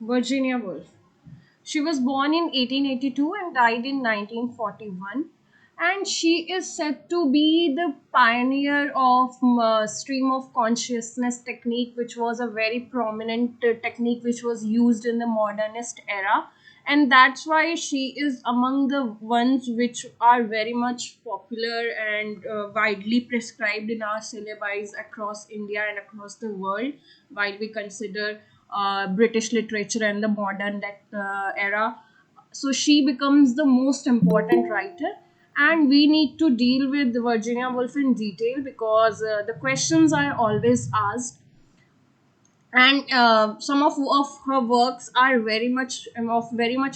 Virginia Woolf. She was born in 1882 and died in 1941. And she is said to be the pioneer of stream of consciousness technique, which was a very prominent technique which was used in the modernist era. And that's why she is among the ones which are very much popular and widely prescribed in our syllabi across India and across the world, while we consider British literature and the modern era. So she becomes the most important writer, and we need to deal with Virginia Woolf in detail because the questions are always asked, and some of her works are very much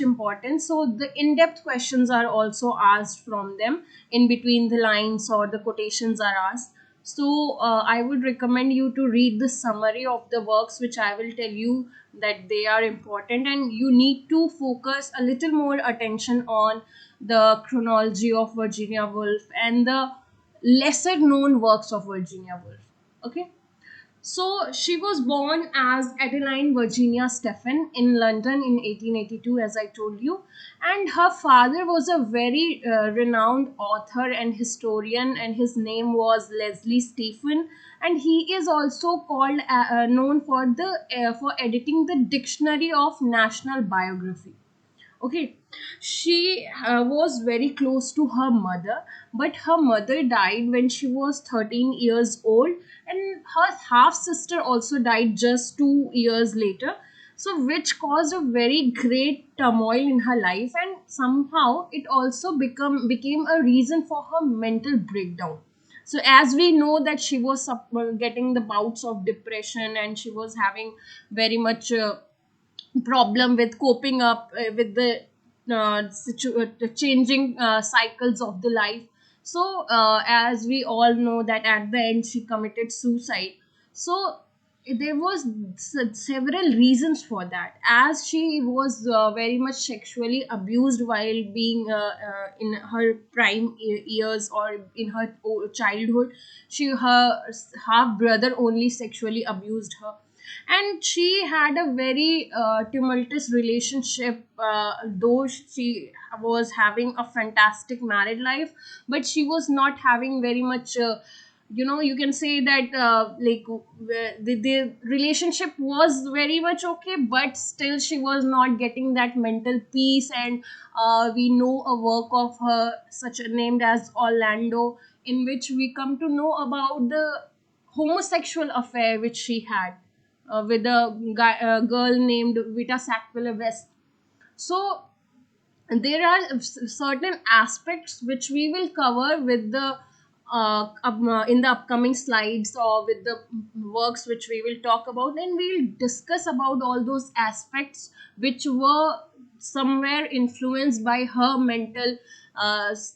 importance. So the in-depth questions are also asked from them, in between the lines or the quotations are asked. So I would recommend you to read the summary of the works, which I will tell you that they are important, and you need to focus a little more attention on the chronology of Virginia Woolf and the lesser known works of Virginia Woolf. Okay. So she was born as Adeline Virginia Stephen in London in 1882, as I told you. And her father was a very renowned author and historian, and his name was Leslie Stephen. And he is also called known for the for editing the Dictionary of National Biography. Okay, she was very close to her mother, but her mother died when she was 13 years old, and her half sister also died just 2 years later. So, which caused a very great turmoil in her life, and somehow it also became a reason for her mental breakdown. So as we know that she was getting the bouts of depression, and she was having very much problem with coping up with the changing cycles of the life. So as we all know that at the end she committed suicide. So there was several reasons for that, as she was very much sexually abused while being in her prime years, or in her childhood. Her half brother only sexually abused her, and she had a very tumultuous relationship, though she was having a fantastic married life, but she was not having very much you can say that the relationship was very much okay, but still she was not getting that mental peace. And we know a work of her such a named as Orlando, in which we come to know about the homosexual affair which she had with a girl named Vita Sackville West. So there are certain aspects which we will cover with the in the upcoming slides, or with the works which we will talk about, and we'll discuss about all those aspects which were somewhere influenced by her mental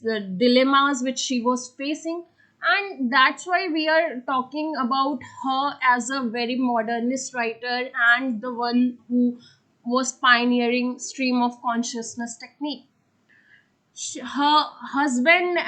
the dilemmas which she was facing. And that's why we are talking about her as a very modernist writer, and the one who was pioneering stream of consciousness technique. Her husband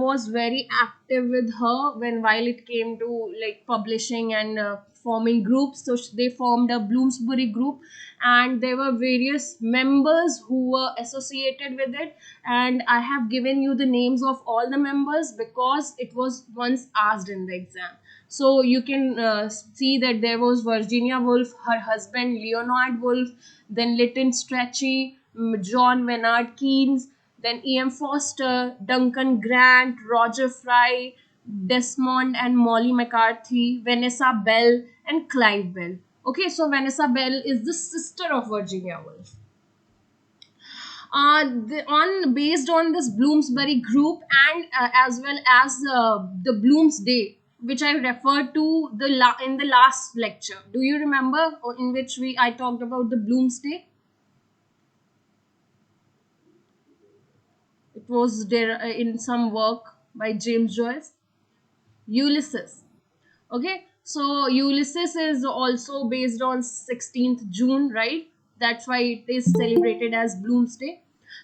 was very active with her when while it came to like publishing and forming groups. So they formed a Bloomsbury group, and there were various members who were associated with it, and I have given you the names of all the members because it was once asked in the exam. So you can see that there was Virginia Woolf, her husband Leonard Woolf, then Lytton Strachey, John Maynard Keynes, then E.M. Foster, Duncan Grant, Roger Fry, Desmond and Molly McCarthy, Vanessa Bell, and Clive Bell. Okay, so Vanessa Bell is the sister of Virginia Woolf. On based on this Bloomsbury group, and as well as the Bloomsday, which I referred to in the last lecture. Do you remember, in which we I talked about the Bloomsday? It was there in some work by James Joyce. Ulysses. Okay, so Ulysses is also based on 16th June, right? That's why it is celebrated as Bloomsday.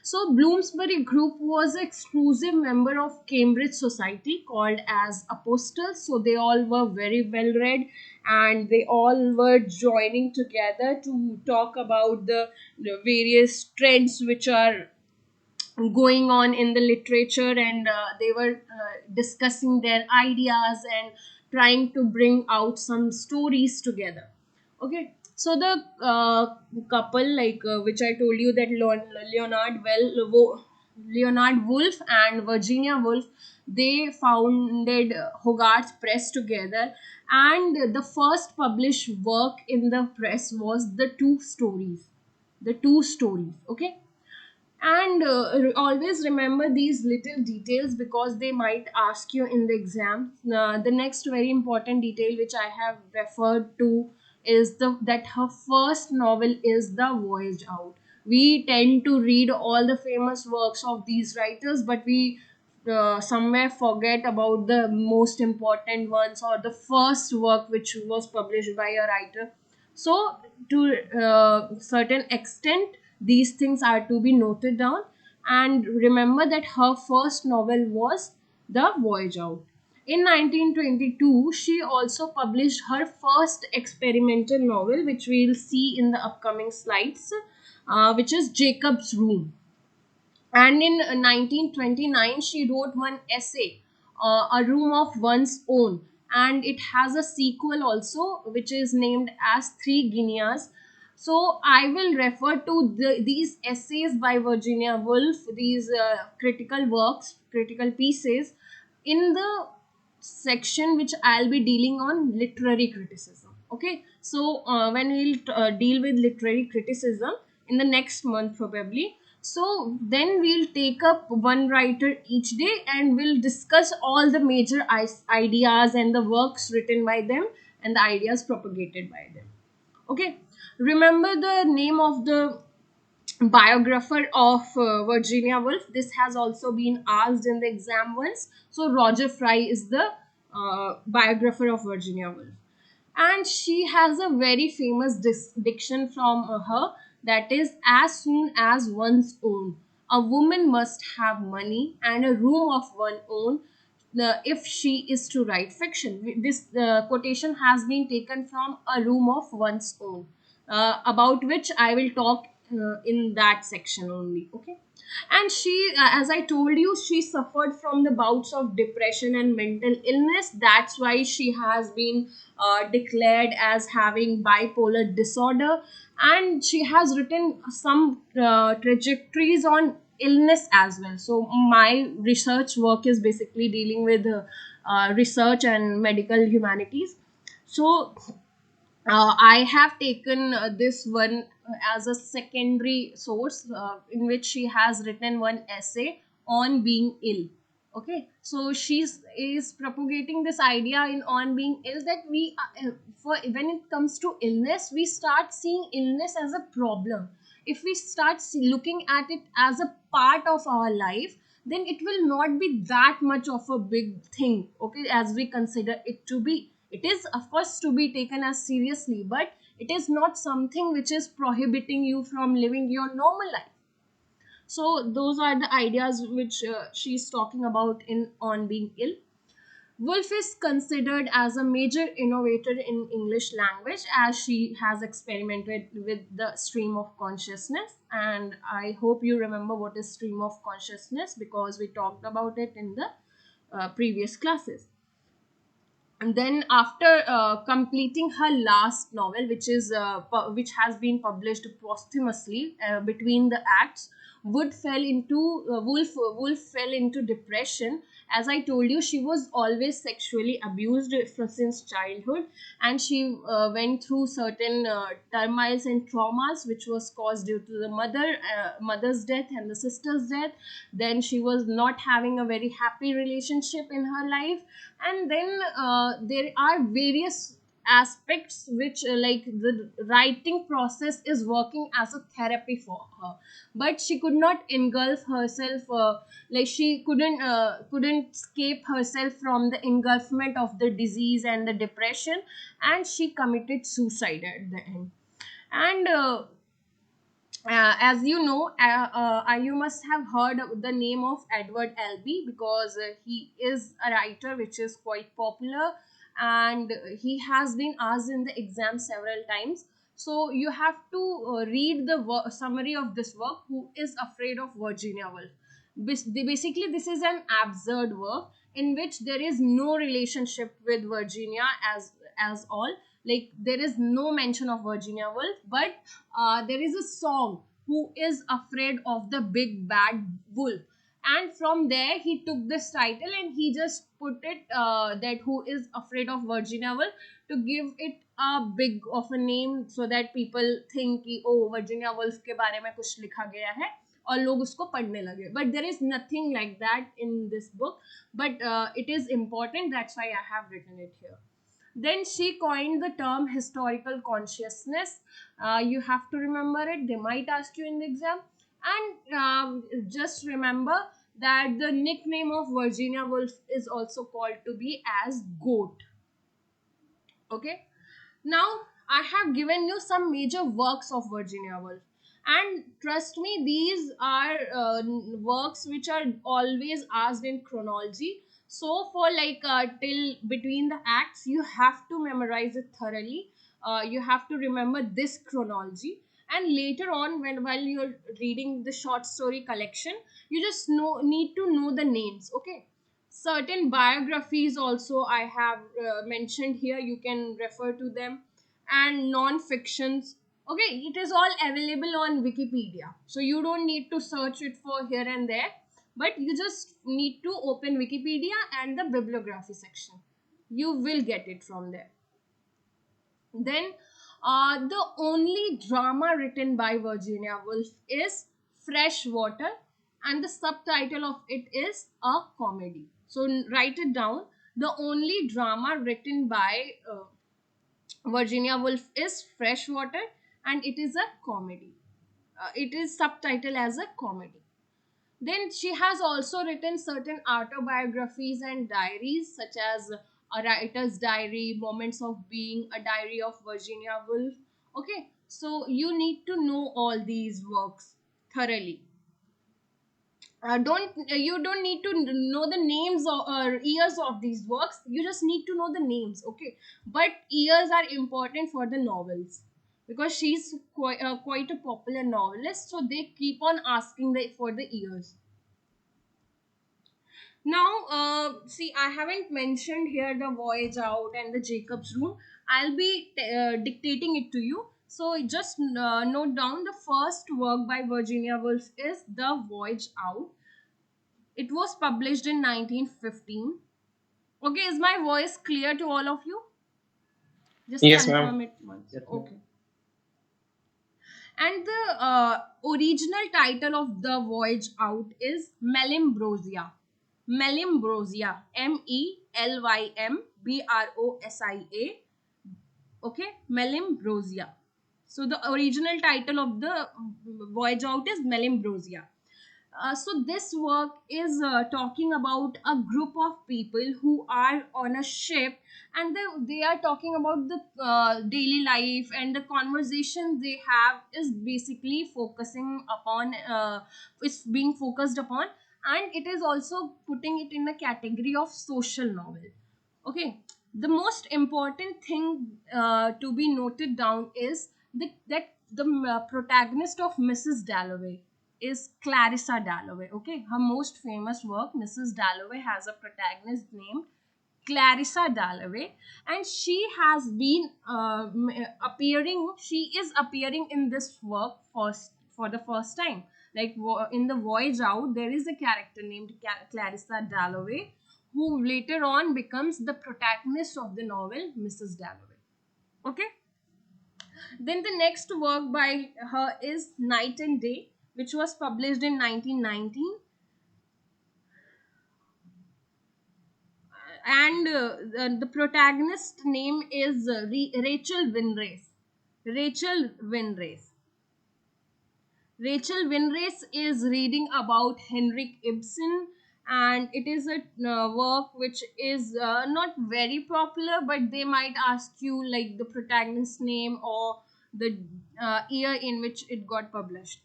So Bloomsbury Group was an exclusive member of Cambridge Society called as Apostles. So they all were very well read, and they all were joining together to talk about the various trends which are going on in the literature, and they were discussing their ideas and trying to bring out some stories together. Okay, so the couple, like which I told you, that Leonard Woolf and Virginia Woolf, they founded Hogarth Press together, and the first published work in the press was the two stories. Okay, and always remember these little details because they might ask you in the exam. The next very important detail which I have referred to is the that her first novel is The Voyage Out. We tend to read all the famous works of these writers, but we somewhere forget about the most important ones, or the first work which was published by a writer. So to certain extent, these things are to be noted down, and remember that her first novel was The Voyage Out. In 1922 she also published her first experimental novel, which we'll see in the upcoming slides, which is Jacob's Room. And in 1929 she wrote one essay, A Room of One's Own, and it has a sequel also which is named as Three Guineas. So I will refer to these essays by Virginia Woolf, these critical pieces, in the section which I'll be dealing on literary criticism. Okay, so when we'll deal with literary criticism in the next month probably, so then we'll take up one writer each day and we'll discuss all the major ideas and the works written by them and the ideas propagated by them. Okay, remember the name of the biographer of Virginia Woolf. This has also been asked in the exam once. So Roger Fry is the biographer of Virginia Woolf, and she has a very famous diction from her, that is, as soon as one's own, a woman must have money and a room of one own, if she is to write fiction. This quotation has been taken from A Room of One's Own, about which I will talk in that section only. Okay, and she, as I told you, she suffered from the bouts of depression and mental illness. That's why she has been declared as having bipolar disorder, and she has written some trajectories on illness as well. So my research work is basically dealing with research and medical humanities. So I have taken this one as a secondary source, in which she has written one essay on being ill. Okay, so is propagating this idea in On Being Ill, that we for when it comes to illness, we start seeing illness as a problem. If we start looking at it as a part of our life, then it will not be that much of a big thing, okay, as we consider it to be. It is of course to be taken as seriously, but it is not something which is prohibiting you from living your normal life. So those are the ideas which she's talking about in On Being Ill. Woolf is considered as a major innovator in English language, as she has experimented with the stream of consciousness. And I hope you remember what is stream of consciousness, because we talked about it in the previous classes. And then after completing her last novel, which has been published posthumously, Between the Acts, Wolf fell into depression. As I told you, she was always sexually abused since childhood, and she went through certain turmoils and traumas which was caused due to the mother's death and the sister's death. Then she was not having a very happy relationship in her life, and then there are various aspects which, like, the writing process is working as a therapy for her, but she could not engulf herself, like she couldn't escape herself from the engulfment of the disease and the depression, and she committed suicide at the end. And As you know, you must have heard of the name of Edward Albee, because he is a writer which is quite popular, and he has been asked in the exam several times. So you have to read the summary of this work, Who is Afraid of Virginia Woolf. Basically, this is an absurd work in which there is no relationship with Virginia as all. Like, there is no mention of Virginia Woolf, but there is a song, Who is Afraid of the Big Bad Wolf. And from there, he took this title and he just put it, that Who is Afraid of Virginia Woolf, to give it a big of a name, so that people think कि, oh, Virginia Woolf के बारे में कुछ लिखा गया है और लोग उसको पढ़ने लगे. But there is nothing like that in this book, but it is important, that's why I have written it here. Then she coined the term historical consciousness. You have to remember it. They might ask you in the exam. And just remember that the nickname of Virginia Woolf is also called to be as Goat. Okay. Now, I have given you some major works of Virginia Woolf. And trust me, these are works which are always asked in chronology. So, for like till between the acts, you have to memorize it thoroughly. You have to remember this chronology. And later on, while you're reading the short story collection, you just need to know the names. Okay. Certain biographies also I have mentioned here, you can refer to them. And non-fictions, okay, it is all available on Wikipedia, so you don't need to search it for here and there, but you just need to open Wikipedia and the bibliography section, you will get it from there. Then the only drama written by Virginia Woolf is Freshwater, and the subtitle of it is a comedy. So write it down. The only drama written by Virginia Woolf is Freshwater, and it is a comedy. It is subtitled as a comedy. Then she has also written certain autobiographies and diaries, such as A Writer's Diary, Moments of Being, A Diary of Virginia Woolf. Okay, so you need to know all these works thoroughly. Don't You don't need to know the names or years of these works. You just need to know the names, okay? But years are important for the novels, because she's quite a popular novelist, so they keep on asking for the years. Now, see, I haven't mentioned here the Voyage Out and the Jacob's Room. I'll be dictating it to you. So just note down, the first work by Virginia Woolf is The Voyage Out. It was published in 1915. Okay, is my voice clear to all of you? Just Yes, ma'am. confirm it once. Yes, ma'am. Okay. And the original title of The Voyage Out is Melimbrosia. Melimbrosia. Melimbrosia. Okay, Melimbrosia. So the original title of the Voyage Out is Melimbrosia. So this work is talking about a group of people who are on a ship, and they are talking about the daily life, and the conversation they have is basically focusing upon is being focused upon, and it is also putting it in the category of social novel. Okay, the most important thing to be noted down is that the protagonist of Mrs. Dalloway is Clarissa Dalloway. Okay, her most famous work, Mrs. Dalloway, has a protagonist named Clarissa Dalloway, and she has been appearing. She is appearing in this work for the first time. Like in the Voyage Out, there is a character named Clarissa Dalloway, who later on becomes the protagonist of the novel, Mrs. Dalloway. Okay. Then the next work by her is Night and Day, which was published in 1919. And the protagonist name is Rachel Winrace. Rachel Winrace. Rachel Winrace is reading about Henrik Ibsen, and it is a work which is not very popular, but they might ask you like the protagonist name or the year in which it got published.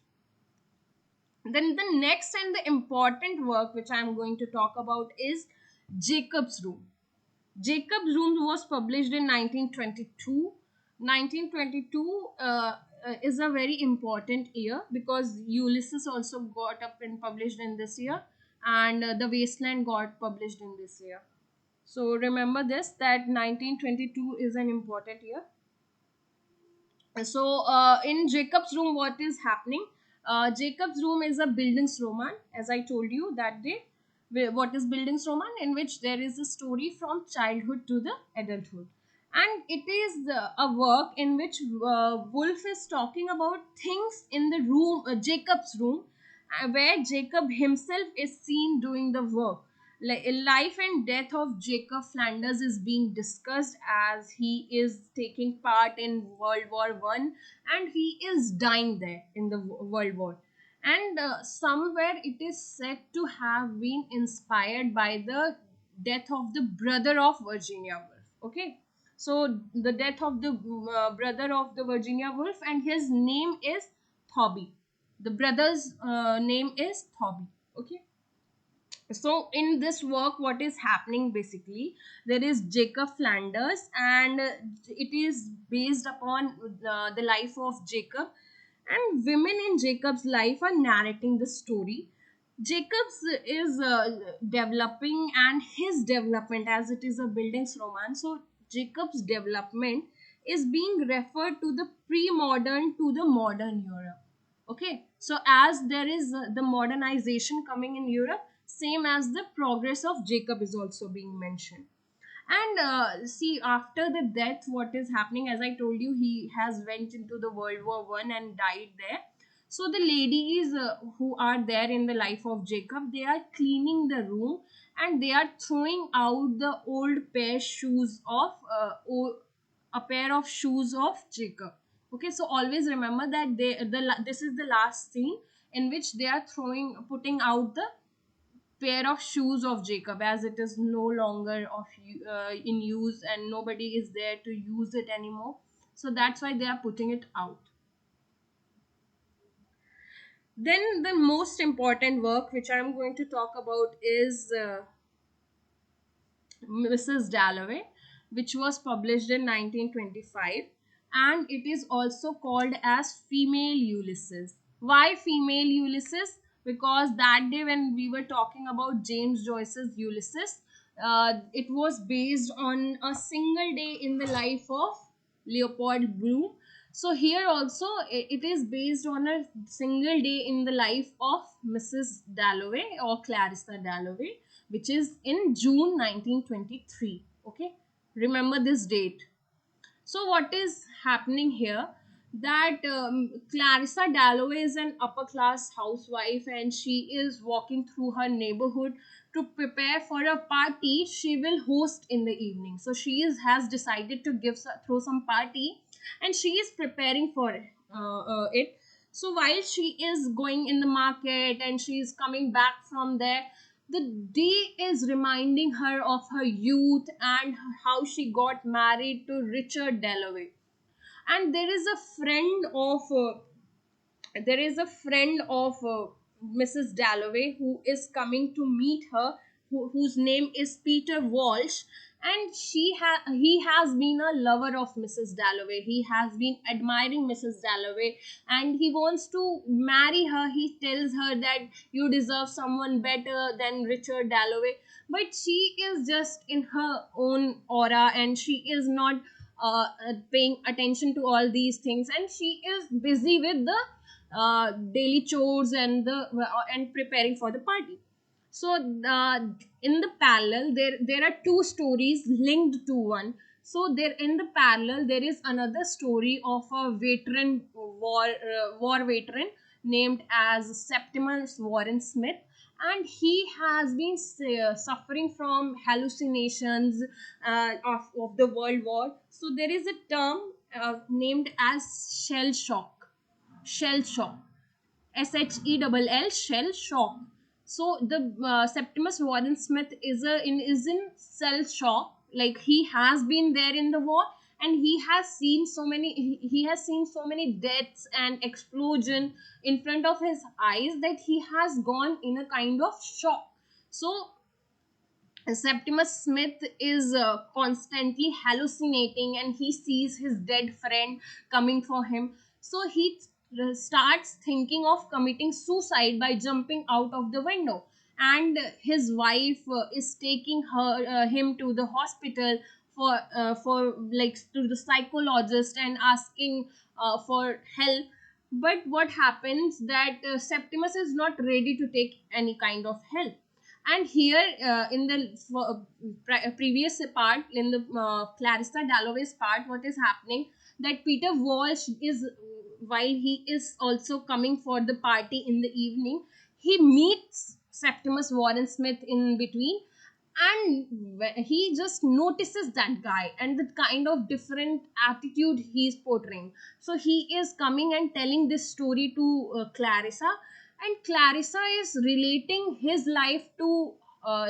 Then the next and the important work which I am going to talk about is Jacob's Room. Jacob's Room was published in 1922. 1922 is a very important year because Ulysses also got up and published in this year, and The Wasteland got published in this year. So remember this, that 1922 is an important year. So in Jacob's Room, what is happening? Jacob's Room is a Bildungsroman, as I told you that day. What is Bildungsroman? In which there is a story from childhood to the adulthood, and it is a work in which Woolf is talking about things in the room, Jacob's room, where Jacob himself is seen doing the work. Life and death of Jacob Flanders is being discussed as he is taking part in World War I, and he is dying there in the World War. And somewhere it is said to have been inspired by the death of the brother of Virginia Woolf. Okay, so the death of the brother of the Virginia Woolf, and his name is Thobby. The brother's name is Thobby. Okay, so in this work, what is happening basically, there is Jacob Flanders, and it is based upon the life of Jacob, and women in Jacob's life are narrating the story. Jacob's is developing, and his development, as it is a buildings romance, so Jacob's development is being referred to the pre-modern to the modern Europe. Okay, so as there is the modernization coming in Europe, same as the progress of Jacob is also being mentioned. And see, after the death, what is happening, as I told you, he has went into the World War I and died there. So the ladies who are there in the life of Jacob, they are cleaning the room, and they are throwing out the old pair shoes of a pair of shoes of Jacob. Okay, so always remember that this is the last scene in which they are putting out the pair of shoes of Jacob, as it is no longer in use, and nobody is there to use it anymore. So that's why they are putting it out. Then the most important work which I'm going to talk about is Mrs. Dalloway, which was published in 1925, and it is also called as Female Ulysses. Why Female Ulysses? Because that day when we were talking about James Joyce's Ulysses, it was based on a single day in the life of Leopold Bloom. So here also it is based on a single day in the life of Mrs. Dalloway, or Clarissa Dalloway, which is in June 1923. Okay, remember this date. So what is happening here, that Clarissa Dalloway is an upper class housewife, and she is walking through her neighborhood to prepare for a party she will host in the evening. So she has decided to throw some party, and she is preparing for it. So while she is going in the market and she is coming back from there, the day is reminding her of her youth and how she got married to Richard Dalloway. And there is a friend of Mrs. Dalloway who is coming to meet her, whose name is Peter Walsh, and he has been a lover of Mrs. Dalloway. He has been admiring Mrs. Dalloway, and he wants to marry her. He tells her that you deserve someone better than Richard Dalloway, but she is just in her own aura, and she is not paying attention to all these things, and she is busy with the daily chores and preparing for the party. So in the parallel, there are two stories linked to one. So there in the parallel, there is another story of a veteran war veteran named as Septimus Warren Smith, and he has been suffering from hallucinations of the World War. So there is a term named as shell shock, SHELL, shell shock. So the Septimus Warren Smith is in shell shock, like he has been there in the war, and he has seen so many deaths and explosion in front of his eyes that he has gone in a kind of shock. So Septimus Smith is constantly hallucinating, and he sees his dead friend coming for him. So he starts thinking of committing suicide by jumping out of the window. And his wife is taking him to the hospital for like to the psychologist and asking for help. But what happens that Septimus is not ready to take any kind of help. And here in the previous part, in the Clarissa Dalloway's part, what is happening that Peter Walsh is, while he is also coming for the party in the evening, he meets Septimus Warren Smith in between, and he just notices that guy and the kind of different attitude he's portraying. So he is coming and telling this story to Clarissa, and Clarissa is relating his life to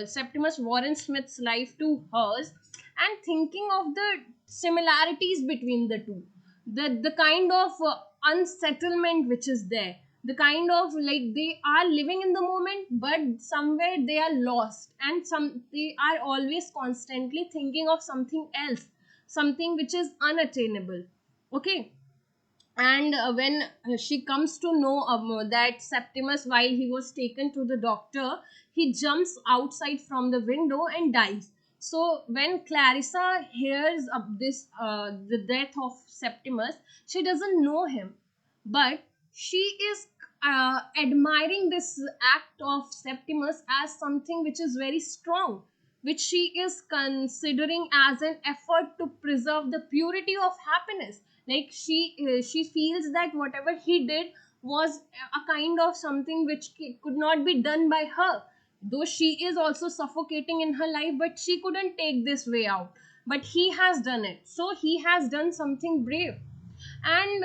Septimus Warren Smith's life to hers, and thinking of the similarities between the two, the kind of unsettlement which is there, the kind of like they are living in the moment, but somewhere they are lost, and they are always constantly thinking of something else, something which is unattainable. Okay. And when she comes to know that Septimus, while he was taken to the doctor, he jumps outside from the window and dies. So when Clarissa hears of this the death of Septimus, she doesn't know him, but she is admiring this act of Septimus as something which is very strong, which she is considering as an effort to preserve the purity of happiness. Like she feels that whatever he did was a kind of something which could not be done by her, though she is also suffocating in her life, but she couldn't take this way out, but he has done it, so he has done something brave. And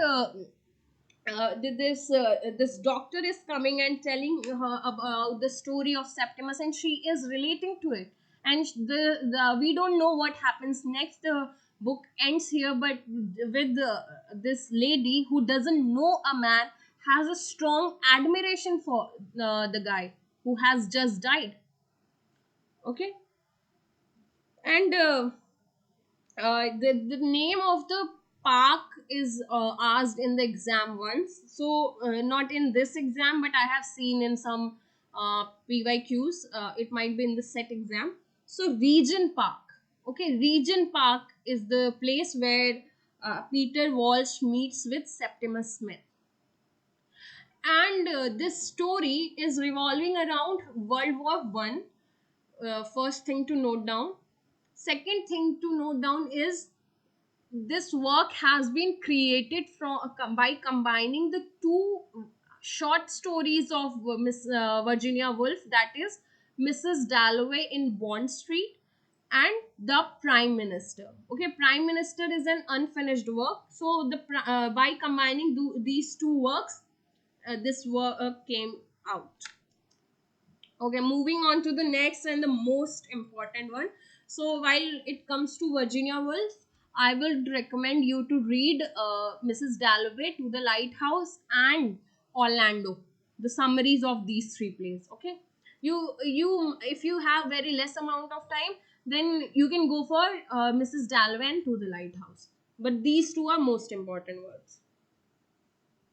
this doctor is coming and telling her about the story of Septimus, and she is relating to it. And the we don't know what happens next. The book ends here, but with this lady who doesn't know a man has a strong admiration for the guy who has just died. Okay. And the name of the park is asked in the exam once. So not in this exam, but I have seen in some PYQs. It might be in the set exam. So Region Park. Okay, Region Park is the place where Peter Walsh meets with Septimus Smith. And this story is revolving around World War One. First thing to note down. Second thing to note down is this work has been created by combining the two short stories of Miss Virginia Woolf, that is Mrs. Dalloway in Bond Street and The Prime Minister. Okay, Prime Minister is an unfinished work. So by combining these two works, this work came out. Okay, moving on to the next and the most important one. So while it comes to Virginia Woolf, I will recommend you to read Mrs. Dalloway, To the Lighthouse, and Orlando, the summaries of these three plays. Okay, you if you have very less amount of time, then you can go for Mrs. Dalloway and To the Lighthouse. But these two are most important works.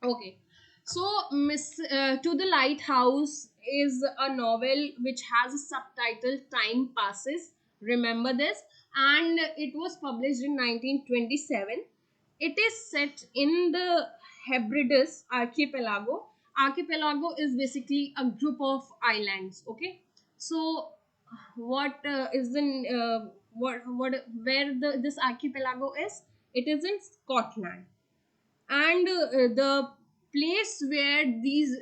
Okay, so To the Lighthouse is a novel which has a subtitle Time Passes. Remember this, and it was published in 1927. It is set in the Hebrides archipelago. Archipelago is basically a group of islands. Okay, so what is the what where this archipelago is? It is in Scotland. And the place where these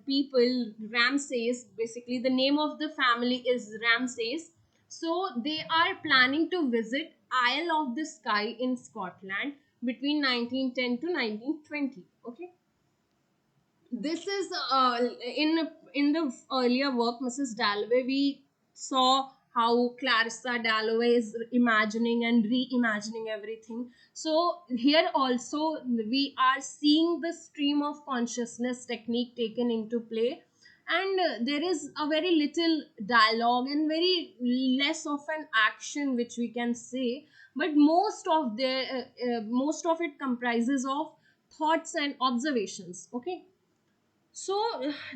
people, Ramsays, basically the name of the family is Ramsays, so they are planning to visit Isle of the Skye in Scotland between 1910 to 1920. Okay, this is in the earlier work Mrs. Dalloway, we saw how Clarissa Dalloway is imagining and reimagining everything. So here also we are seeing the stream of consciousness technique taken into play, and there is a very little dialogue and very less of an action which we can say, but most of it comprises of thoughts and observations. Okay, so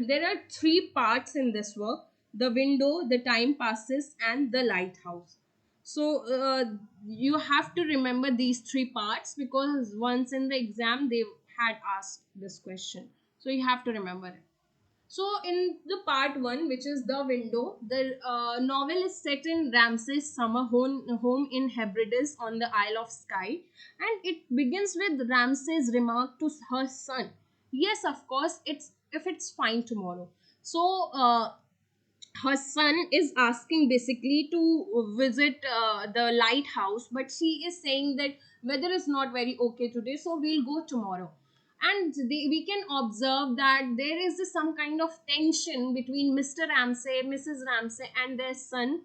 there are three parts in this work: the window, the time passes, and the lighthouse. So you have to remember these three parts, because once in the exam they had asked this question. So you have to remember it. So in the part one, which is the window, the novel is set in Ramsay's summer home in Hebrides on the Isle of Skye, and it begins with Ramsay's remark to her son. Yes, of course, it's fine tomorrow. So her son is asking basically to visit the lighthouse, but she is saying that weather is not very okay today, so we'll go tomorrow. And we can observe that there is some kind of tension between Mr. Ramsay, Mrs. Ramsay, and their son,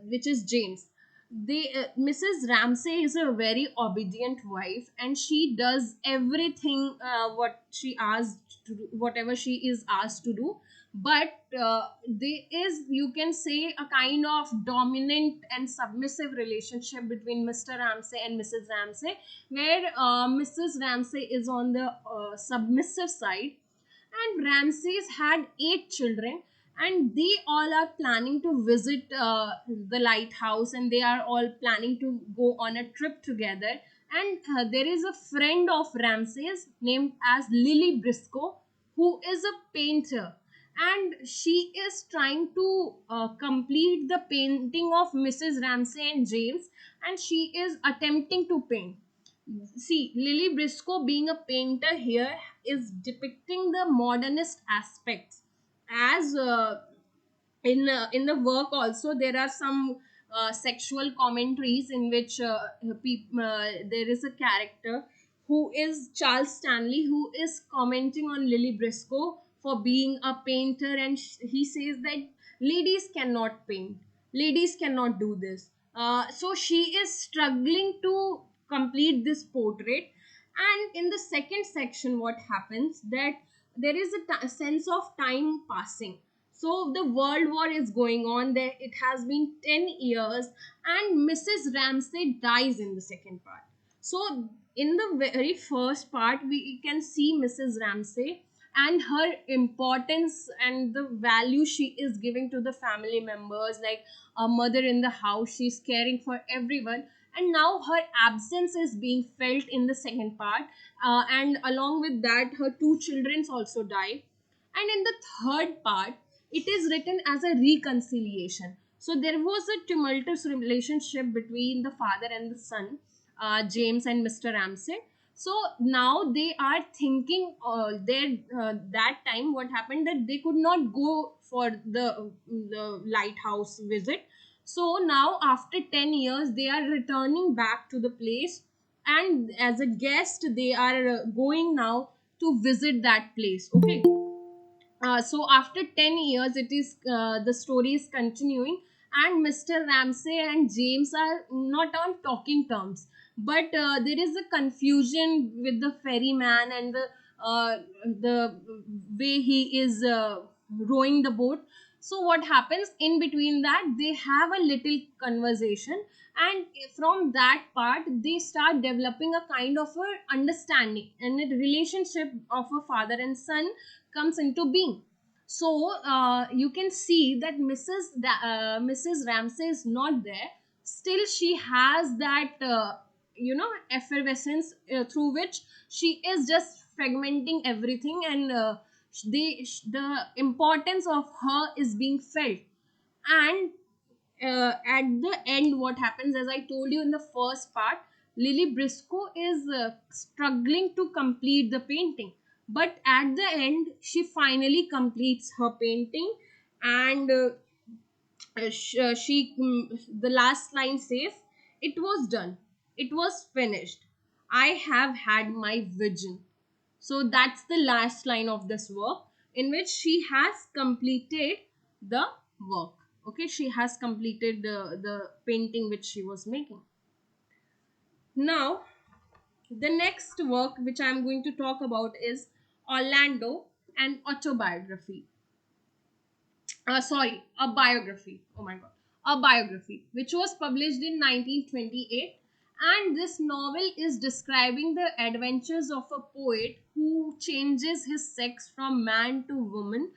which is James. Mrs. Ramsay is a very obedient wife, and she does everything what she asked to do, whatever she is asked to do. But there is, you can say, a kind of dominant and submissive relationship between Mr. Ramsay and Mrs. Ramsay, where Mrs. Ramsay is on the submissive side, and Ramsays had 8 children, and they all are planning to visit the lighthouse, and they are all planning to go on a trip together. And there is a friend of Ramsay's named as Lily Briscoe, who is a painter, and she is trying to complete the painting of Mrs. Ramsay and James, and she is attempting to paint. See, Lily Briscoe, being a painter here, is depicting the modernist aspects. As in the work also, there are some sexual commentaries in which there is a character who is Charles Stanley, who is commenting on Lily Briscoe for being a painter, and he says that ladies cannot paint, ladies cannot do this. So she is struggling to complete this portrait. And in the second section, what happens that there is a sense of time passing. So the world war is going on there. It has been 10 years, and Mrs. Ramsay dies in the second part. So in the very first part, we can see Mrs. Ramsay and her importance and the value she is giving to the family members, like a mother in the house. She's caring for everyone, and now her absence is being felt in the second part. And along with that, her 2 children also die. And in the third part, it is written as a reconciliation. So there was a tumultuous relationship between the father and the son, James and Mr. Ramsay. So now they are thinking that time what happened, that they could not go for the lighthouse visit. So now after 10 years they are returning back to the place, and as a guest they are going now to visit that place. Okay, so after 10 years, it is the story is continuing, and Mr. Ramsay and James are not on talking terms, but there is a confusion with the ferryman and the way he is rowing the boat. So what happens in between that, they have a little conversation, and from that part they start developing a kind of a understanding, and a relationship of a father and son comes into being. So you can see that Mrs. Ramsay is not there. Still, she has that effervescence through which she is just fragmenting everything, and the importance of her is being felt. And at the end, what happens, as I told you in the first part, Lily Briscoe is struggling to complete the painting, but at the end she finally completes her painting. And the last line says, it was done, it was finished, I have had my vision. So that's the last line of this work, in which she has completed the work. Okay, she has completed the painting which she was making. Now, the next work which I am going to talk about is Orlando, an autobiography. Sorry, a biography. Oh my god, a biography, which was published in 1928. And this novel is describing the adventures of a poet who changes his sex from man to woman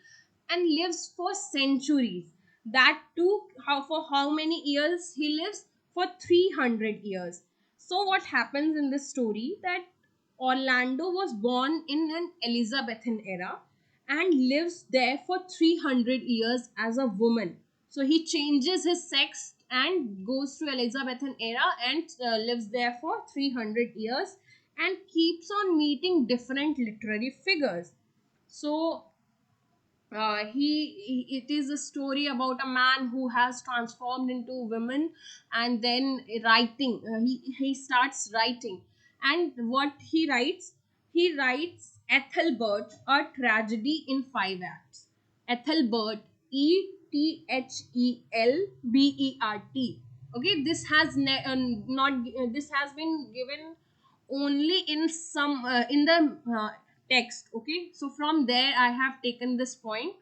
and lives for centuries. That too, for how many years he lives? For 300 years. So, what happens in this story that Orlando was born in an Elizabethan era and lives there for 300 years as a woman. So he changes his sex and goes to Elizabethan era and lives there for 300 years and keeps on meeting different literary figures. So it is a story about a man who has transformed into women, and then writing, he starts writing. And what he writes Ethelbert, a tragedy in 5 acts. Ethelbert, Ethelbert. Okay, this has not this has been given only in some in the text. Okay, so from there I have taken this point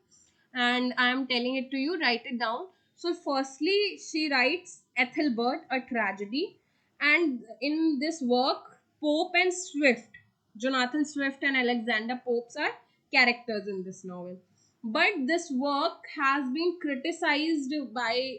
and I am telling it to you. Write it down. So firstly, she writes Ethelbert, a tragedy. And in this work, Pope and Swift, Jonathan Swift and Alexander Popes are characters in this novel. But this work has been criticized by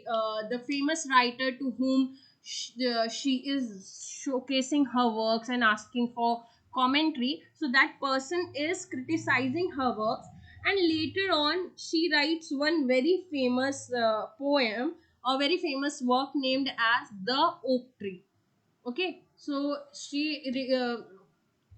the famous writer to whom she is showcasing her works and asking for commentary. So that person is criticizing her works, and later on she writes one very famous poem, a very famous work named as The Oak Tree. Okay, so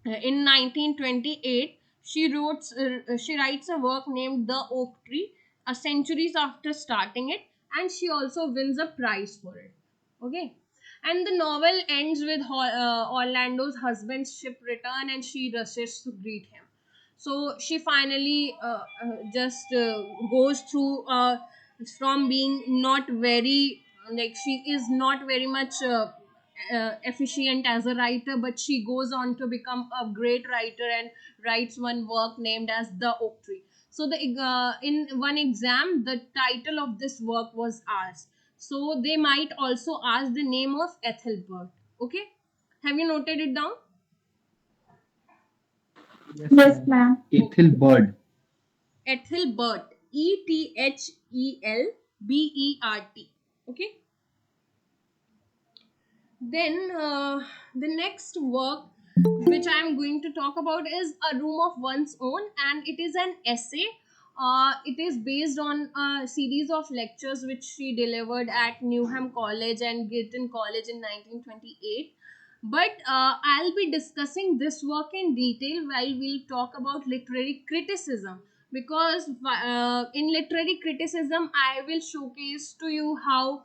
in 1928 she writes a work named The Oak Tree, a centuries after starting it, and she also wins a prize for it. Okay, and the novel ends with Orlando's husband's ship return and she rushes to greet him. So she finally just goes through from being not very, like, she is not very much efficient as a writer, but she goes on to become a great writer and writes one work named as The Oak Tree. So the in one exam the title of this work was asked, so they might also ask the name of Ethelbert. Okay, have you noted it down? Yes, Yes, ma'am. ma'am. Ethel Bird. Ethelbert, Ethelbert. Okay, then the next work which I am going to talk about is A Room of One's Own, and it is an essay. It is based on a series of lectures which she delivered at Newham College and Girton College in 1928. But I'll be discussing this work in detail while we'll talk about literary criticism, because in literary criticism I will showcase to you how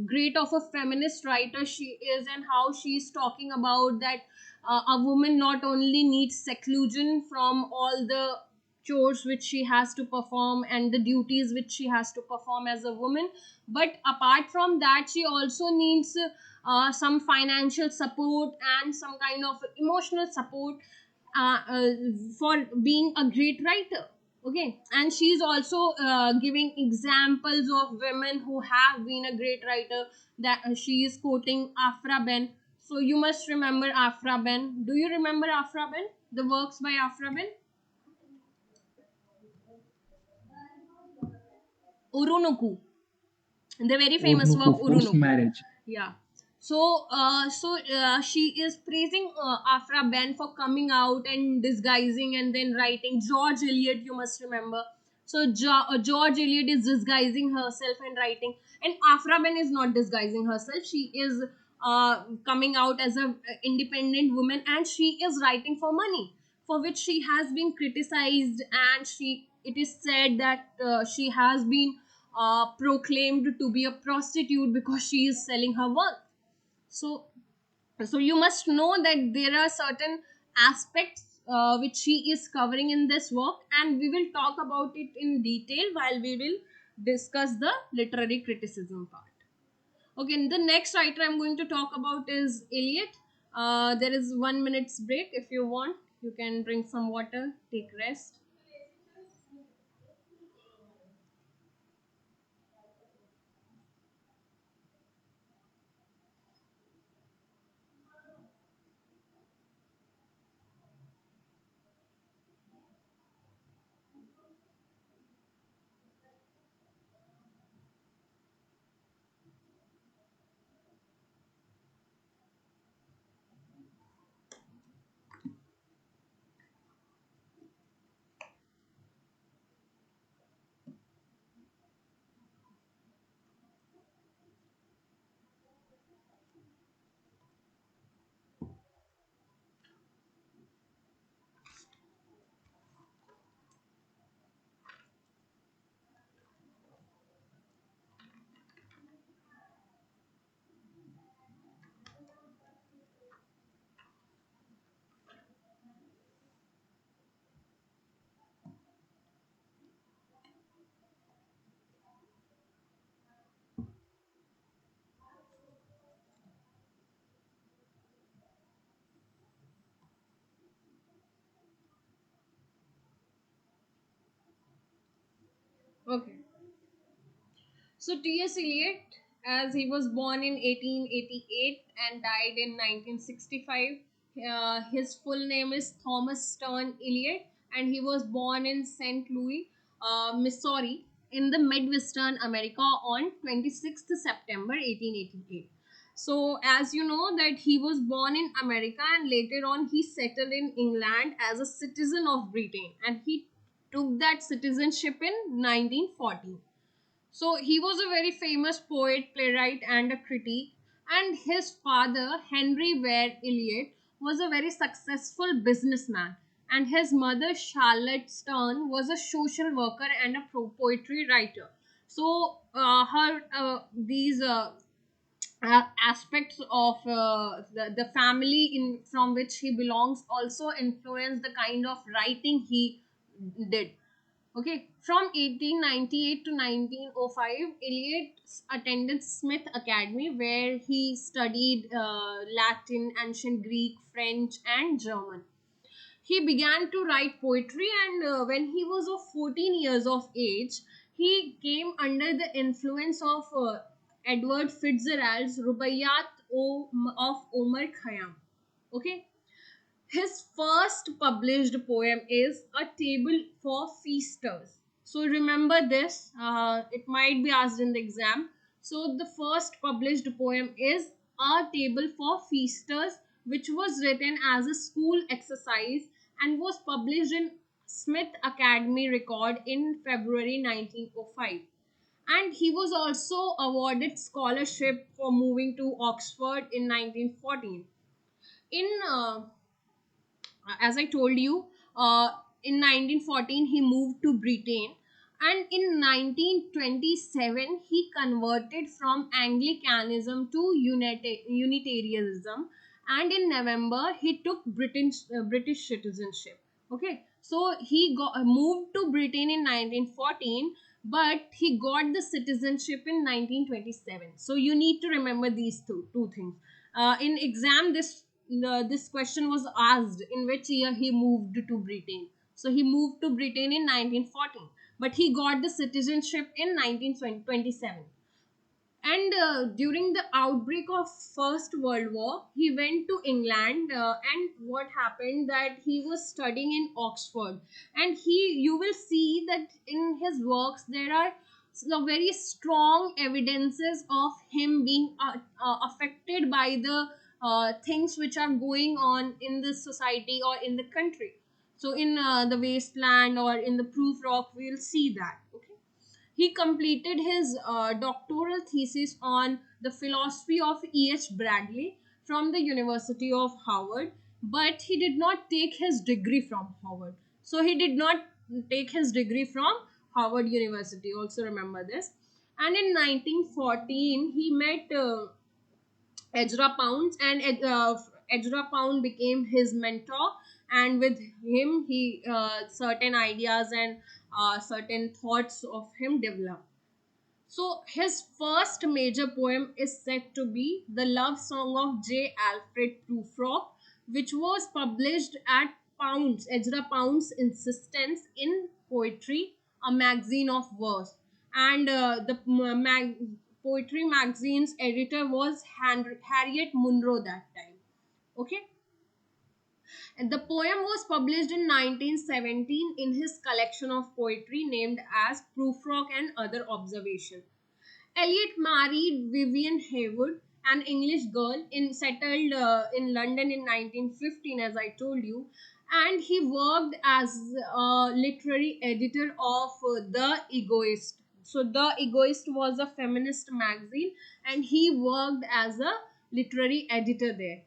great of a feminist writer she is, and how she is talking about that a woman not only needs seclusion from all the chores which she has to perform and the duties which she has to perform as a woman, but apart from that she also needs some financial support and some kind of emotional support uh, uh, for being a great writer. Okay, and she's also giving examples of women who have been a great writer, that she is quoting Afra Ben. So you must remember Afra Ben. Do you remember Afra Ben, the works by Afra Ben? Urunuku, the very famous Urnuku, work forced Urunuku. marriage. Yeah. So she is praising Afra Ben for coming out and disguising and then writing. George Eliot, you must remember. So George Eliot is disguising herself and writing, and Afra Ben is not disguising herself. She is coming out as a independent woman, and she is writing for money, for which she has been criticized, and it is said that she has been proclaimed to be a prostitute because she is selling her work. So so you must know that there are certain aspects which she is covering in this work, and we will talk about it in detail while we will discuss the literary criticism part. Okay, the next writer I'm going to talk about is Eliot. There is 1 minute's break. If you want, you can drink some water, take rest. Okay. So T.S. Eliot, as he was born in 1888 and died in 1965, his full name is Thomas Stern Eliot, and he was born in St. Louis, Missouri, in the Midwestern America on 26th September 1888. So, as you know, that he was born in America and later on he settled in England as a citizen of Britain, and he took that citizenship in 1914. So he was a very famous poet, playwright, and a critic. And his father, Henry Ware Eliot, was a very successful businessman. And his mother, Charlotte Stern, was a social worker and a poetry writer. So her these aspects of the family in from which he belongs also influenced the kind of writing he did. Okay, from 1898 to 1905, Eliot attended Smith Academy where he studied Latin, ancient Greek, French, and German. He began to write poetry, and when he was of 14 years of age, he came under the influence of Edward Fitzgerald's Rubaiyat of Omar Khayyam. Okay, his first published poem is A Table for Feasters. So remember this, it might be asked in the exam. So the first published poem is A Table for Feasters, which was written as a school exercise and was published in Smith Academy record in February 1905. And he was also awarded scholarship for moving to Oxford in 1914. In as I told you, in 1914 he moved to Britain, and in 1927 he converted from Anglicanism to Unitarianism, and in November he took British citizenship. Okay, so he moved to Britain in 1914, but he got the citizenship in 1927. So you need to remember these two things. In exam, this question was asked in which year he moved to Britain. So he moved to Britain in 1914, but he got the citizenship in 1927. And during the outbreak of First World War, he went to England, and what happened that he was studying in Oxford, and you will see that in his works there are very strong evidences of him being affected by the things which are going on in the society or in the country. So in the Wasteland or in the Proof Rock, we'll see that. Okay, he completed his doctoral thesis on the philosophy of E.H. Bradley from the University of Harvard, but he did not take his degree from Harvard. So he did not take his degree from Harvard University. Also remember this. And in 1914, he met Ezra Pound, and Ezra Pound became his mentor, and with him, he certain ideas and certain thoughts of him developed. So his first major poem is said to be The Love Song of J. Alfred Prufrock, which was published at Ezra Pound's insistence in Poetry, a magazine of verse. And the Poetry magazine's editor was Harriet Munro that time. Okay. And the poem was published in 1917 in his collection of poetry named as Prufrock and Other Observations. Eliot married Vivian Haywood, an English girl settled in London in 1915, as I told you, and he worked as a literary editor of The Egoist. So, The Egoist was a feminist magazine, and he worked as a literary editor there.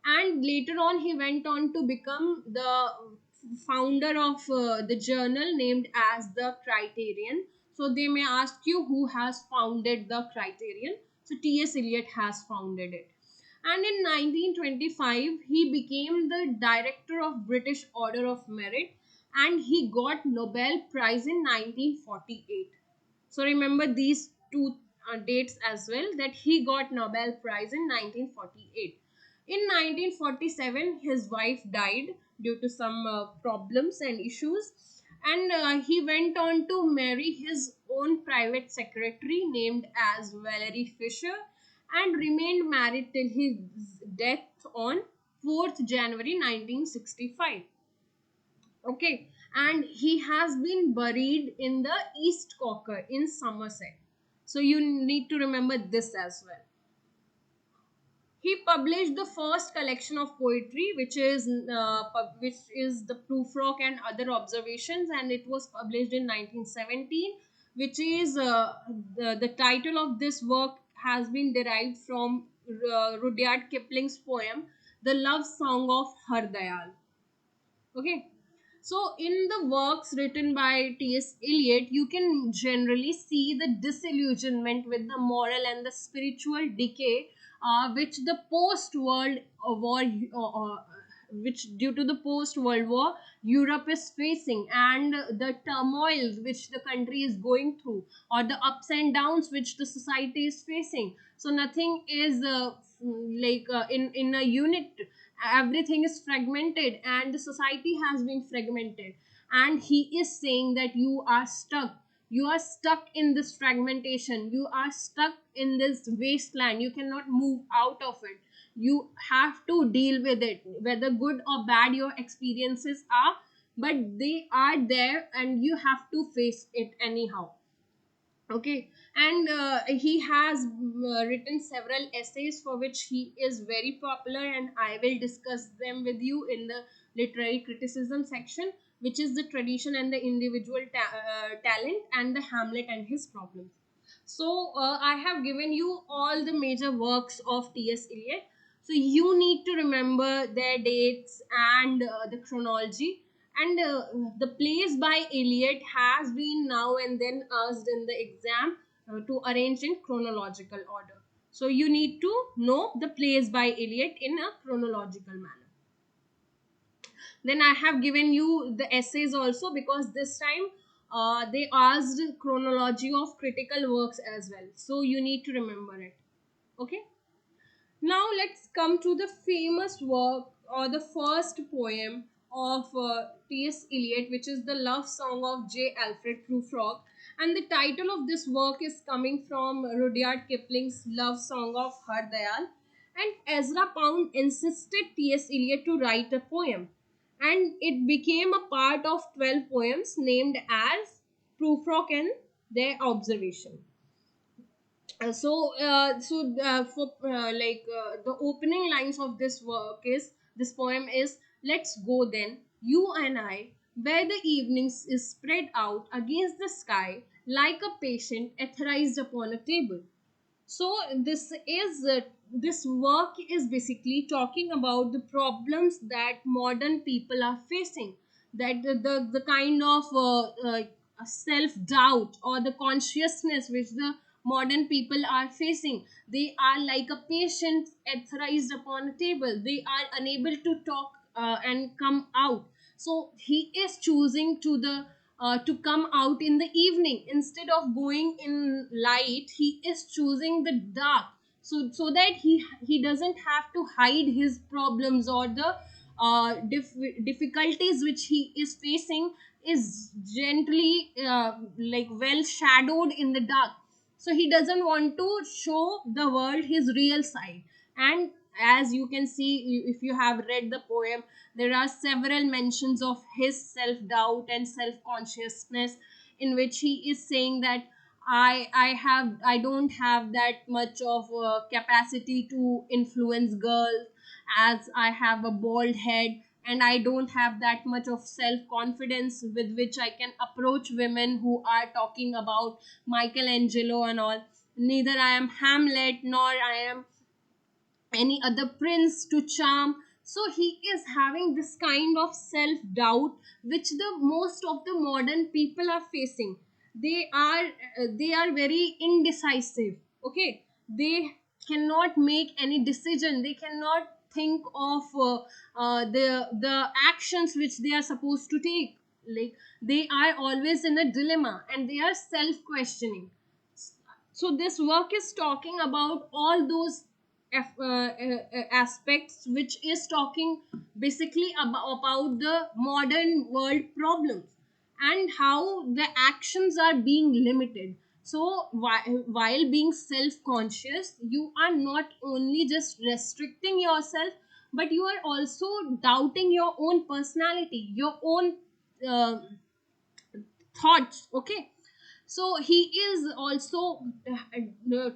And later on, he went on to become the founder of the journal named as The Criterion. So they may ask you who has founded the Criterion. So T.S. Eliot has founded it. And in 1925, he became the director of British Order of Merit, and he got Nobel Prize in 1948. So remember these two dates as well, that he got Nobel Prize in 1948. In 1947, his wife died due to some problems and issues, and he went on to marry his own private secretary named as Valerie Fisher, and remained married till his death on 4th January 1965. Okay, and he has been buried in the East Cocker in Somerset. So you need to remember this as well. He published the first collection of poetry, which is the Prufrock and Other Observations, and it was published in 1917. Which is the title of this work has been derived from Rudyard Kipling's poem, The Love Song of Har Dayal. Okay. So, in the works written by T.S. Eliot, you can generally see the disillusionment with the moral and the spiritual decay, which the post-world war, which due to the post-world war, Europe is facing, and the turmoils which the country is going through, or the ups and downs which the society is facing. So, nothing is in a unit, everything is fragmented, and the society has been fragmented, and he is saying that you are stuck in this fragmentation, you are stuck in this wasteland, you cannot move out of it, you have to deal with it, whether good or bad your experiences are, but they are there and you have to face it anyhow. Okay, and he has written several essays for which he is very popular, and I will discuss them with you in the literary criticism section, which is the tradition and the individual talent, and the Hamlet and his problems. So I have given you all the major works of T.S. Eliot. So you need to remember their dates and the chronology. And the plays by Eliot has been now and then asked in the exam to arrange in chronological order. So you need to know the plays by Eliot in a chronological manner. Then I have given you the essays also, because this time they asked chronology of critical works as well. So you need to remember it. Okay. Now let's come to the famous work, or the first poem of T.S. Eliot, which is the Love Song of J. Alfred Prufrock. And the title of this work is coming from Rudyard Kipling's Love Song of Har Dayal. And Ezra Pound insisted T.S. Eliot to write a poem, and it became a part of 12 poems named as Prufrock and Their Observation. For the opening lines of this poem is, let's go then, you and I, where the evenings is spread out against the sky like a patient etherized upon a table. So this work is basically talking about the problems that modern people are facing, that the kind of self doubt or the consciousness which the modern people are facing. They are like a patient etherized upon a table, they are unable to talk and come out. So he is choosing to the to come out in the evening. Instead of going in light, he is choosing the dark, so that he doesn't have to hide his problems, or the difficulties which he is facing is gently like well shadowed in the dark. So he doesn't want to show the world his real side. And as you can see, if you have read the poem, there are several mentions of his self doubt and self consciousness, in which he is saying that I don't have that much of capacity to influence girls, as I have a bald head, and I don't have that much of self confidence with which I can approach women who are talking about Michelangelo and all. Neither I am Hamlet, nor I am any other prince to charm. So he is having this kind of self doubt, which the most of the modern people are facing. They are very indecisive. Okay, they cannot make any decision. They cannot think of the actions which they are supposed to take. Like, they are always in a dilemma, and they are self questioning. So this work is talking about all those aspects, which is talking basically about the modern world problems, and how the actions are being limited. So while being self-conscious, you are not only just restricting yourself, but you are also doubting your own personality, your own uh, thoughts. Okay, so he is also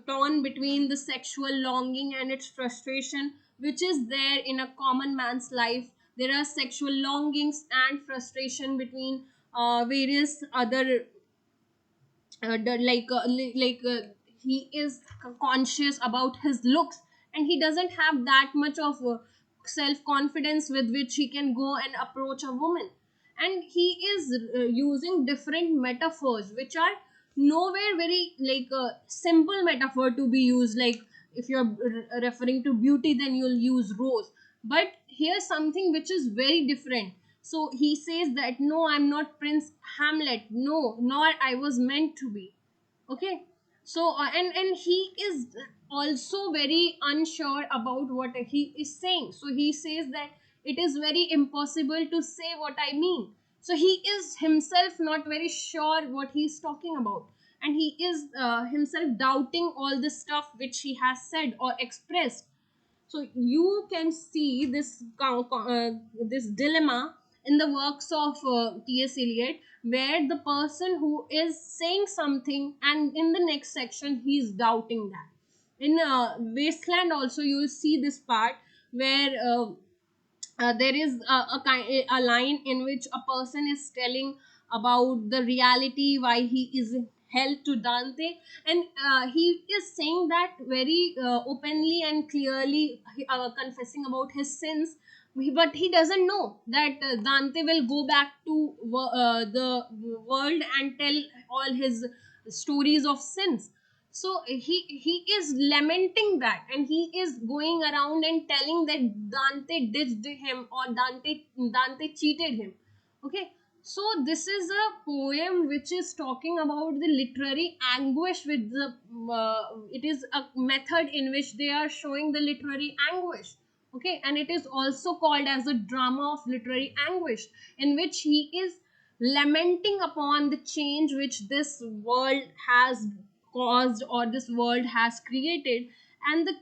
torn between the sexual longing and its frustration, which is there in a common man's life. There are sexual longings and frustration between various other he is conscious about his looks, and he doesn't have that much of self confidence with which he can go and approach a woman. And he is using different metaphors, which are nowhere very like a simple metaphor to be used. Like, if you're referring to beauty, then you'll use rose. But here's something which is very different. So he says that, no, I'm not Prince Hamlet, no, nor I was meant to be. Okay, so and he is also very unsure about what he is saying. So he says that it is very impossible to say what I mean. So he is himself not very sure what he's talking about, and he is himself doubting all the stuff which he has said or expressed. So you can see this dilemma in the works of T.S. Eliot, where the person who is saying something, and in the next section he is doubting that. In Wasteland also you will see this part, where there is a line in which a person is telling about the reality, why he is held to Dante, and he is saying that very openly and clearly, confessing about his sins. But he doesn't know that Dante will go back to the world and tell all his stories of sins. So he is lamenting that, and he is going around and telling that Dante ditched him, or Dante cheated him. Okay, so this is a poem which is talking about the literary anguish with the it is a method in which they are showing the literary anguish. Okay, and it is also called as a drama of literary anguish, in which he is lamenting upon the change which this world has caused, or this world has created, and the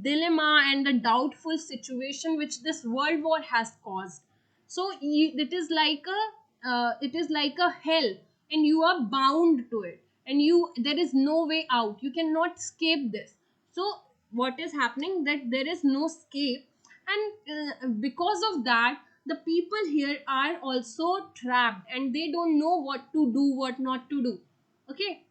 dilemma and the doubtful situation which this world war has caused. So it is like a hell, and you are bound to it, and there is no way out. You cannot escape this. So what is happening, that there is no escape, and because of that, the people here are also trapped, and they don't know what to do, what not to do. Okay,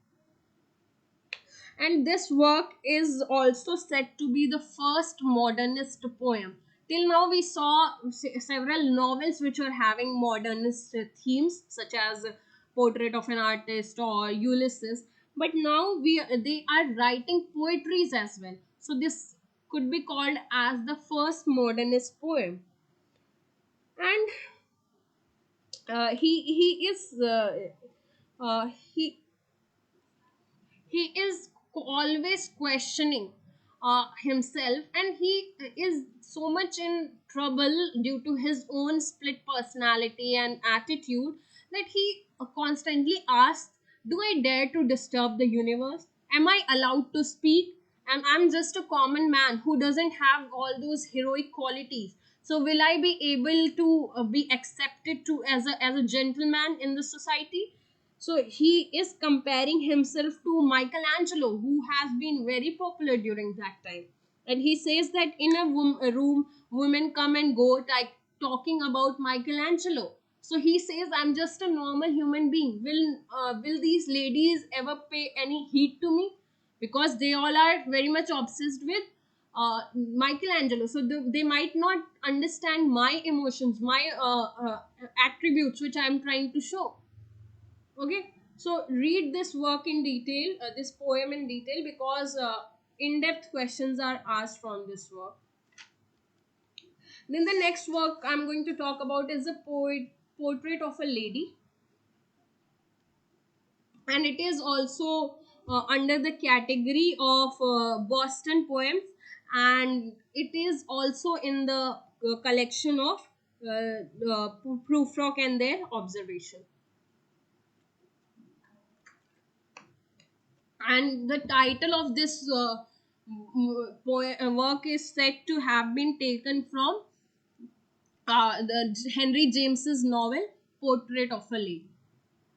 and this work is also said to be the first modernist poem. Till now, we saw several novels which are having modernist themes, such as Portrait of an Artist or Ulysses. But now they are writing poetries as well. So this could be called as the first modernist poem. And He is uh, he he is always questioning himself, and he is so much in trouble due to his own split personality and attitude, that he constantly asks, do I dare to disturb the universe? Am I allowed to speak? I'm just a common man who doesn't have all those heroic qualities. So will I be able to be accepted to as a gentleman in the society? So he is comparing himself to Michelangelo, who has been very popular during that time. And he says that in a room, women come and go, like talking about Michelangelo. So he says, I'm just a normal human being. Will these ladies ever pay any heed to me? Because they all are very much obsessed with Michelangelo. So they might not understand my emotions, my attributes, which I'm trying to show. Okay, so read this work in detail, this poem in detail, because in-depth questions are asked from this work. Then the next work I'm going to talk about is the portrait of a lady, and it is also under the category of Boston poems, and it is also in the collection of Prufrock and their observation. And the title of this work is said to have been taken from the Henry James's novel Portrait of a Lady.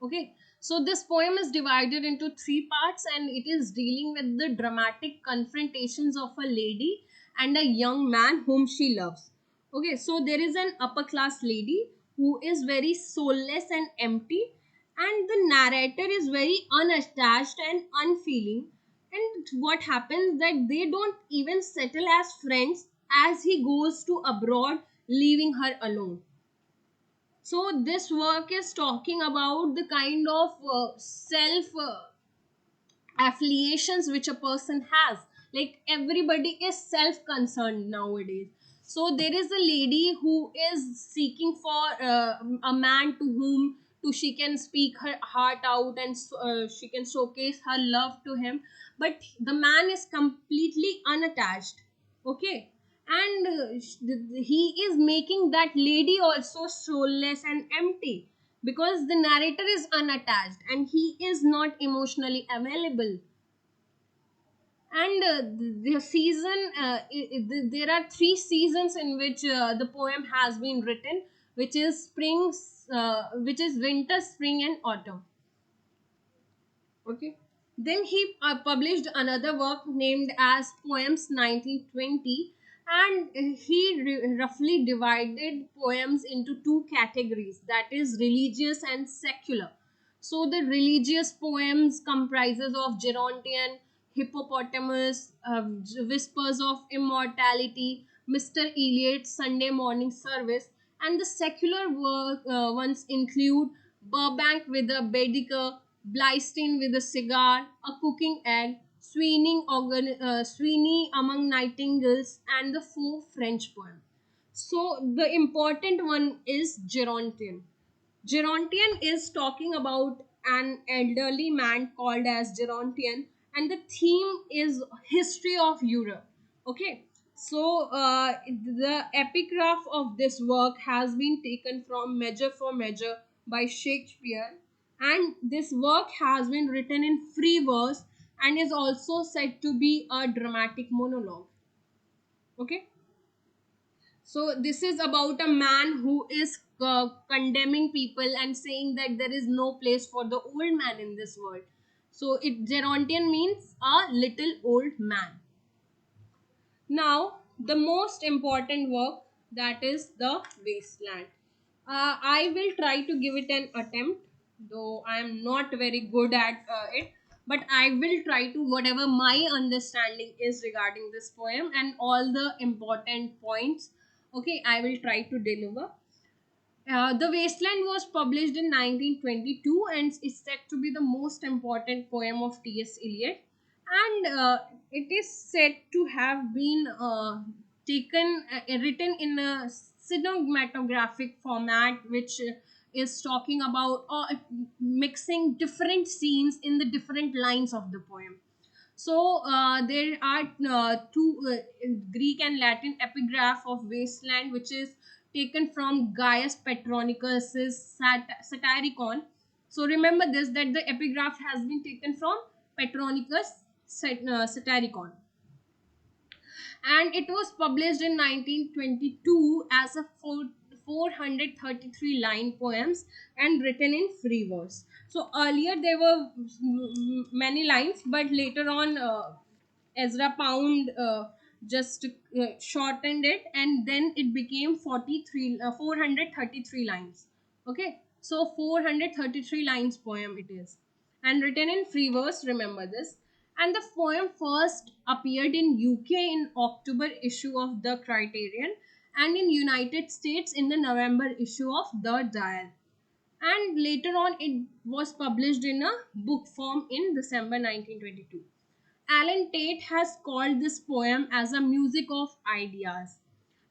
Okay, so this poem is divided into three parts, and it is dealing with the dramatic confrontations of a lady and a young man whom she loves. Okay, so there is an upper class lady who is very soulless and empty, and the narrator is very unattached and unfeeling. And what happens that they don't even settle as friends as he goes to abroad, leaving her alone. So this work is talking about the kind of self affiliations which a person has. Like everybody is self concerned nowadays. So there is a lady who is seeking for a man to whom to she can speak her heart out, and she can showcase her love to him, but the man is completely unattached. Okay, and he is making that lady also soulless and empty, because the narrator is unattached and he is not emotionally available. And the season there are three seasons in which the poem has been written, which is which is winter, spring, and autumn. Okay, then he published another work named as Poems 1920, and he roughly divided poems into two categories, that is religious and secular. So the religious poems comprises of Gerontian, Hippopotamus, Whispers of Immortality, Mr. Eliot, Sunday Morning Service, and the secular ones include Burbank with a Baedeker, Blystein with a cigar, a cooking egg, Sweeney among nightingales, and the four French poems. So the important one is Gerontian. Gerontian is talking about an elderly man called as Gerontian, and the theme is history of Europe. Okay, so the epigraph of this work has been taken from Measure for Measure by Shakespeare, and this work has been written in free verse and is also said to be a dramatic monologue. Okay, so this is about a man who is condemning people and saying that there is no place for the old man in this world. So it Gerontian means a little old man. Now the most important work, that is the Wasteland. I will try to give it an attempt, though I am not very good at it. But I will try to, whatever my understanding is regarding this poem and all the important points. Okay, I will try to deliver. The Wasteland was published in 1922 and is said to be the most important poem of T.S. Eliot. And it is said to have been written in a cinematographic format, which is talking about mixing different scenes in the different lines of the poem. So there are two Greek and Latin epigraph of Wasteland, which is taken from Gaius Petronicus's Satyricon. So remember this, that the epigraph has been taken from Petronicus Satyricon, and it was published in 1922 as a 433 line poems and written in free verse. So earlier there were many lines, but later on Ezra Pound just shortened it, and then it became 433 lines. Okay, so 433 lines poem it is, and written in free verse. Remember this. And the poem first appeared in UK in October issue of the Criterion, and in United States in the November issue of the Dial. And later on, it was published in a book form in December 1922. Alan Tate has called this poem as a music of ideas.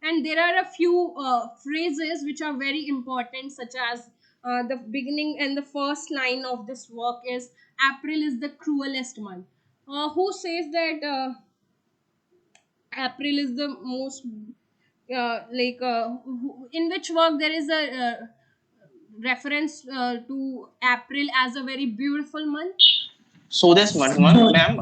And there are a few phrases which are very important, such as the beginning and the first line of this work is April is the cruelest month. Who says that April is the most, in which work there is a reference to April as a very beautiful month? So this one, ma'am,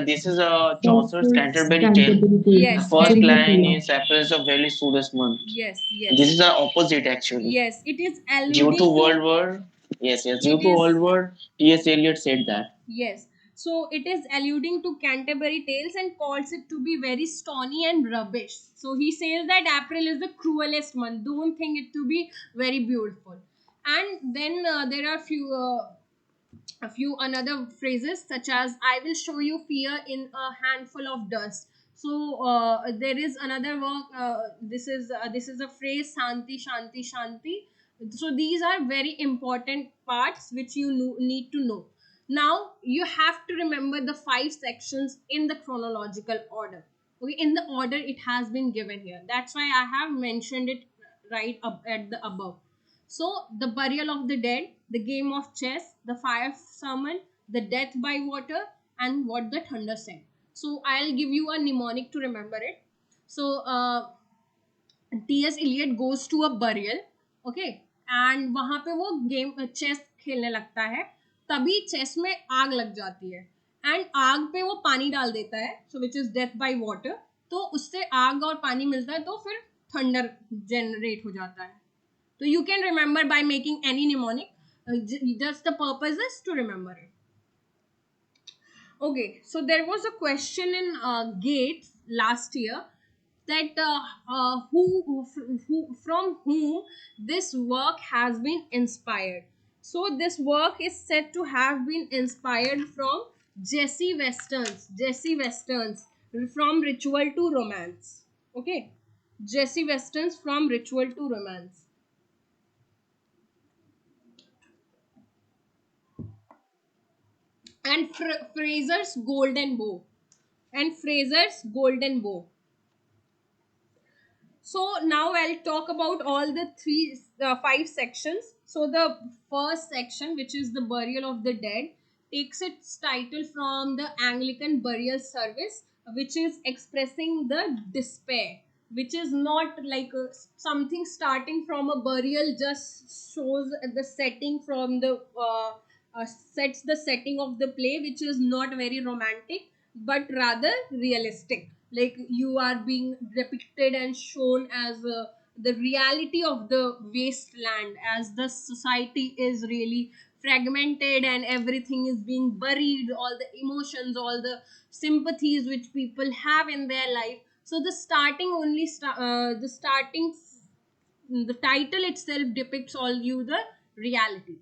this is a Chaucer's Canterbury Tale. The Yes, first very good. line is April is a very soothest month. Yes, This yes, is the opposite actually. yes. It is Due to alluding World to. War, yes, due It to is World War, T.S. Eliot said that. Yes. So it is alluding to Canterbury Tales and calls it to be very stony and rubbish. So he says that April is the cruelest month. Don't think it to be very beautiful. And then there are a few another phrases, such as I will show you fear in a handful of dust. So there is another work, this is a phrase, Shanti Shanti Shanti. So these are very important parts which you need to know. Now you have to remember the five sections in the chronological order. Okay, in the order it has been given here, that's why I have mentioned it right up at the above. So, the burial of the dead, the game of chess, the fire sermon, the death by water, and what the thunder said. So, I'll give you a mnemonic to remember it. So, T.S. Eliot goes to a burial, okay, and वहाँ पे वो game chess खेलने लगता है. तभी chess में आग लग जाती है, एंड आग पे वो पानी डाल देता है, so which is death by water. तो उससे आग और पानी मिलता है, तो फिर थंडर जनरेट हो जाता है. So you can remember by making any mnemonic. Just the purpose is to remember it. Okay, so there was a question in GATE last year that who from whom this work has been inspired. So this work is said to have been inspired from Jesse Westerns from Ritual to Romance. Okay, Jesse Westerns from Ritual to Romance. And Fraser's Golden Bow. And Fraser's Golden Bow. So now I'll talk about all the five sections. So the first section, which is the burial of the dead, takes its title from the Anglican burial service, which is expressing the despair, which is not like something starting from a burial, just shows the setting from the sets the setting of the play, which is not very romantic but rather realistic. Like you are being depicted and shown as the reality of the wasteland, as the society is really fragmented and everything is being buried, all the emotions, all the sympathies which people have in their life. So the starting only the starting the title itself depicts all you the reality.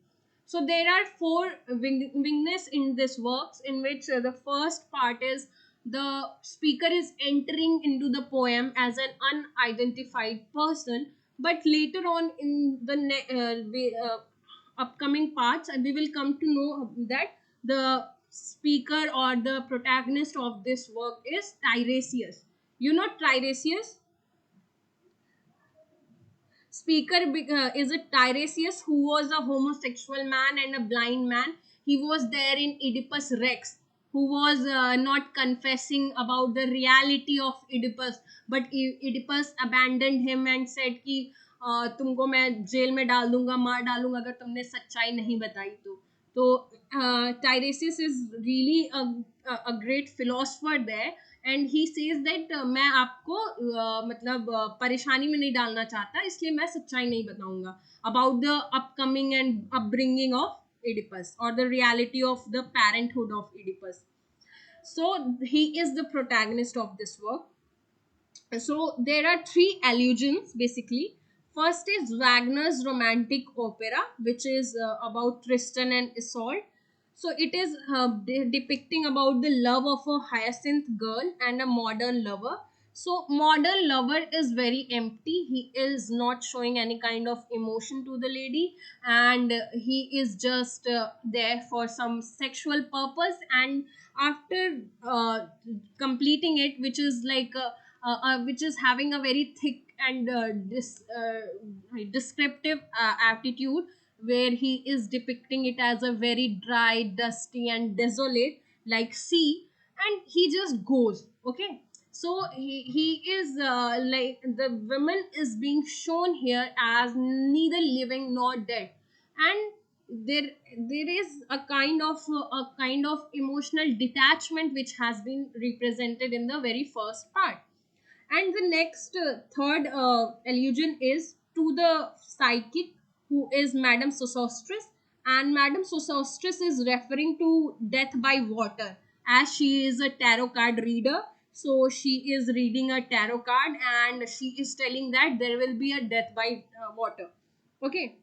So there are four wingness in this works, in which the first part is the speaker is entering into the poem as an unidentified person, but later on in the upcoming parts we will come to know that the speaker or the protagonist of this work is Tiresias. You know Tiresias? Is a Tiresias, who was a homosexual man and a blind man. He was there in Oedipus Rex, who was not confessing about the reality of Oedipus, but Oedipus abandoned him and said कि तुमको मैं jail में डाल दूंगा, मार डालूंगा अगर तुमने सच्चाई नहीं बताई तो Tiresias is really a great philosopher there, and he says that मैं आपको मतलब परेशानी में नहीं डालना चाहता, इसलिए मैं सच्चाई नहीं बताऊंगा about the upcoming and upbringing of Oedipus, or the reality of the parenthood of Oedipus. So he is the protagonist of this work. So there are three allusions basically. First is Wagner's romantic opera, which is about Tristan and Isolde. So it is depicting about the love of a hyacinth girl and a modern lover. So modern lover is very empty. He is not showing any kind of emotion to the lady, and he is just there for some sexual purpose. And after completing it, which is having a very thick and descriptive attitude, where he is depicting it as a very dry, dusty, and desolate like sea, and he just goes. Okay, so he is like the woman is being shown here as neither living nor dead, and there is a kind of emotional detachment which has been represented in the very first part. And the next third allusion is to the psychic, who is Madame Sosostris. And Madame Sosostris is referring to death by water, as she is a tarot card reader. So she is reading a tarot card and she is telling that there will be a death by water. Okay,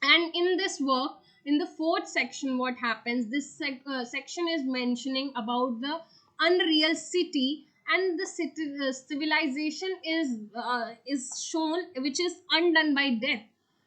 and in this work, in the fourth section, what happens, this section is mentioning about the unreal city, and the city civilization is shown which is undone by death.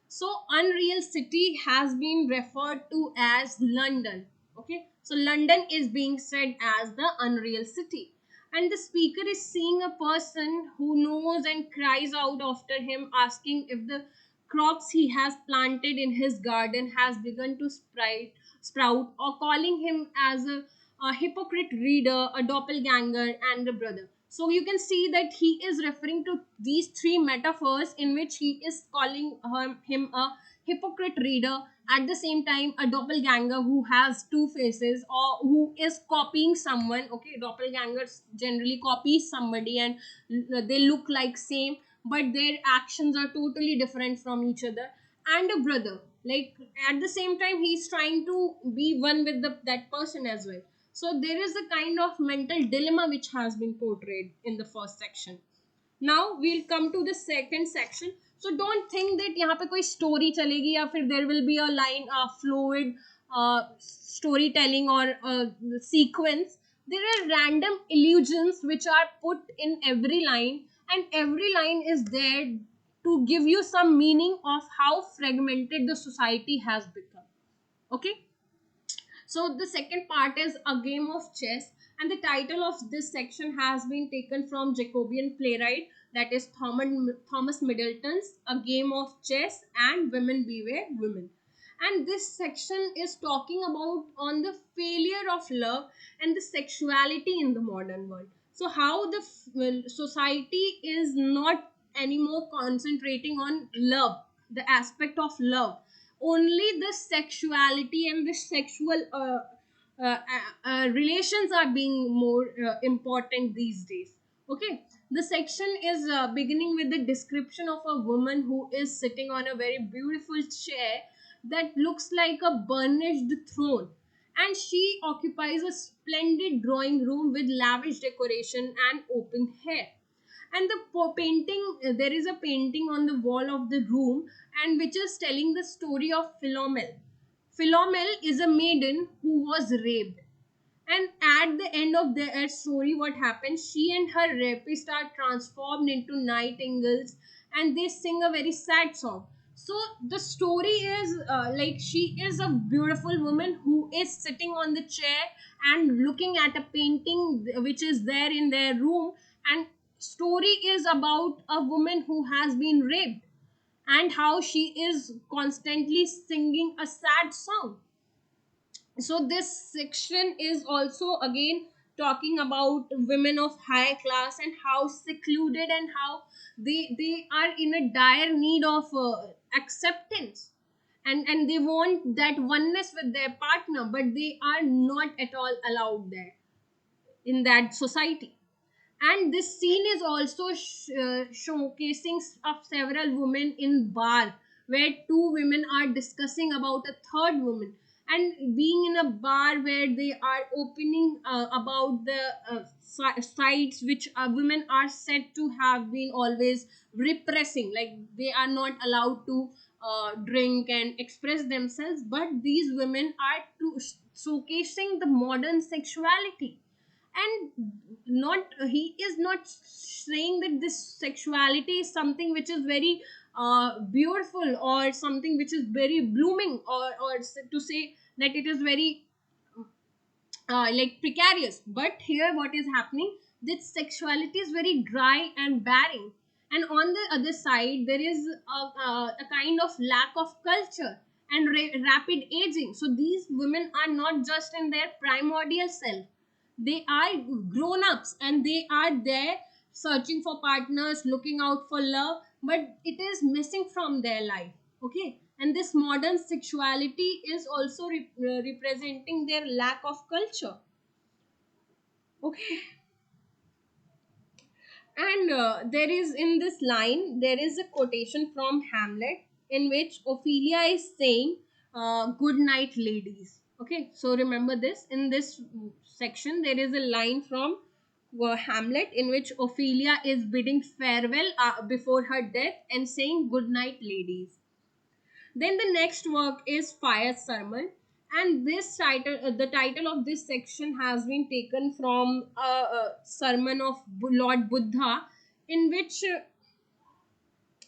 So unreal city has been referred to as London. Okay, so London is being said as the unreal city, and the speaker is seeing a person who knows and cries out after him, asking if the crops he has planted in his garden has begun to sprout, or calling him as a hypocrite reader, a doppelganger, and a brother. So you can see that he is referring to these three metaphors in which he is calling him a hypocrite reader, at the same time a doppelganger who has two faces, or who is copying someone. Okay, doppelgangers generally copy somebody, and they look like same, but their actions are totally different from each other. And a brother, like at the same time he's trying to be one with that person as well. So there is a kind of mental dilemma which has been portrayed in the first section. Now we'll come to the second section. So don't think that यहाँ पे कोई story चलेगी, या फिर there will be a line fluid storytelling or sequence. There are random illusions which are put in every line, and every line is there to give you some meaning of how fragmented the society has become. Okay, so the second part is a game of chess, and the title of this section has been taken from Jacobean playwright, that is Thomas Middleton's A Game of Chess and Women Beware Women. And this section is talking about on the failure of love and the sexuality in the modern world. So how the society is not anymore concentrating on love, the aspect of love, only the sexuality and the sexual relations are being more important these days. Okay, the section is beginning with the description of a woman who is sitting on a very beautiful chair that looks like a burnished throne, and she occupies a splendid drawing room with lavish decoration and open hair. And the painting, there is a painting on the wall of the room, and which is telling the story of Philomel. Philomel is a maiden who was raped, and at the end of their story, what happens, she and her rapist are transformed into nightingales, and they sing a very sad song. So the story is like she is a beautiful woman who is sitting on the chair and looking at a painting which is there in their room, and story is about a woman who has been raped. and how she is constantly singing a sad song. So this section is also again talking about women of high class and how secluded and how they are in a dire need of acceptance, and they want that oneness with their partner, but they are not at all allowed there in that society. And this scene is also showcasing of several women in bar, where two women are discussing about a third woman, and being in a bar where they are opening about the sites which women are said to have been always repressing, like they are not allowed to drink and express themselves, but these women are to showcasing the modern sexuality. And not, he is not saying that this sexuality is something which is very beautiful, or something which is very blooming, or to say that it is very like precarious. But here what is happening, that sexuality is very dry and barren, and on the other side there is a kind of lack of culture and rapid aging. So these women are not just in their primordial self, they are grown-ups, and they are there searching for partners, looking out for love, but it is missing from their life. Okay, and this modern sexuality is also representing their lack of culture. Okay, and there is, in this line there is a quotation from Hamlet in which Ophelia is saying, good night ladies. Okay, so remember this, in this section there is a line from Hamlet in which Ophelia is bidding farewell before her death and saying good night ladies. Then the next work is Fire Sermon, and this title, the title of this section has been taken from a sermon of Lord Buddha, in which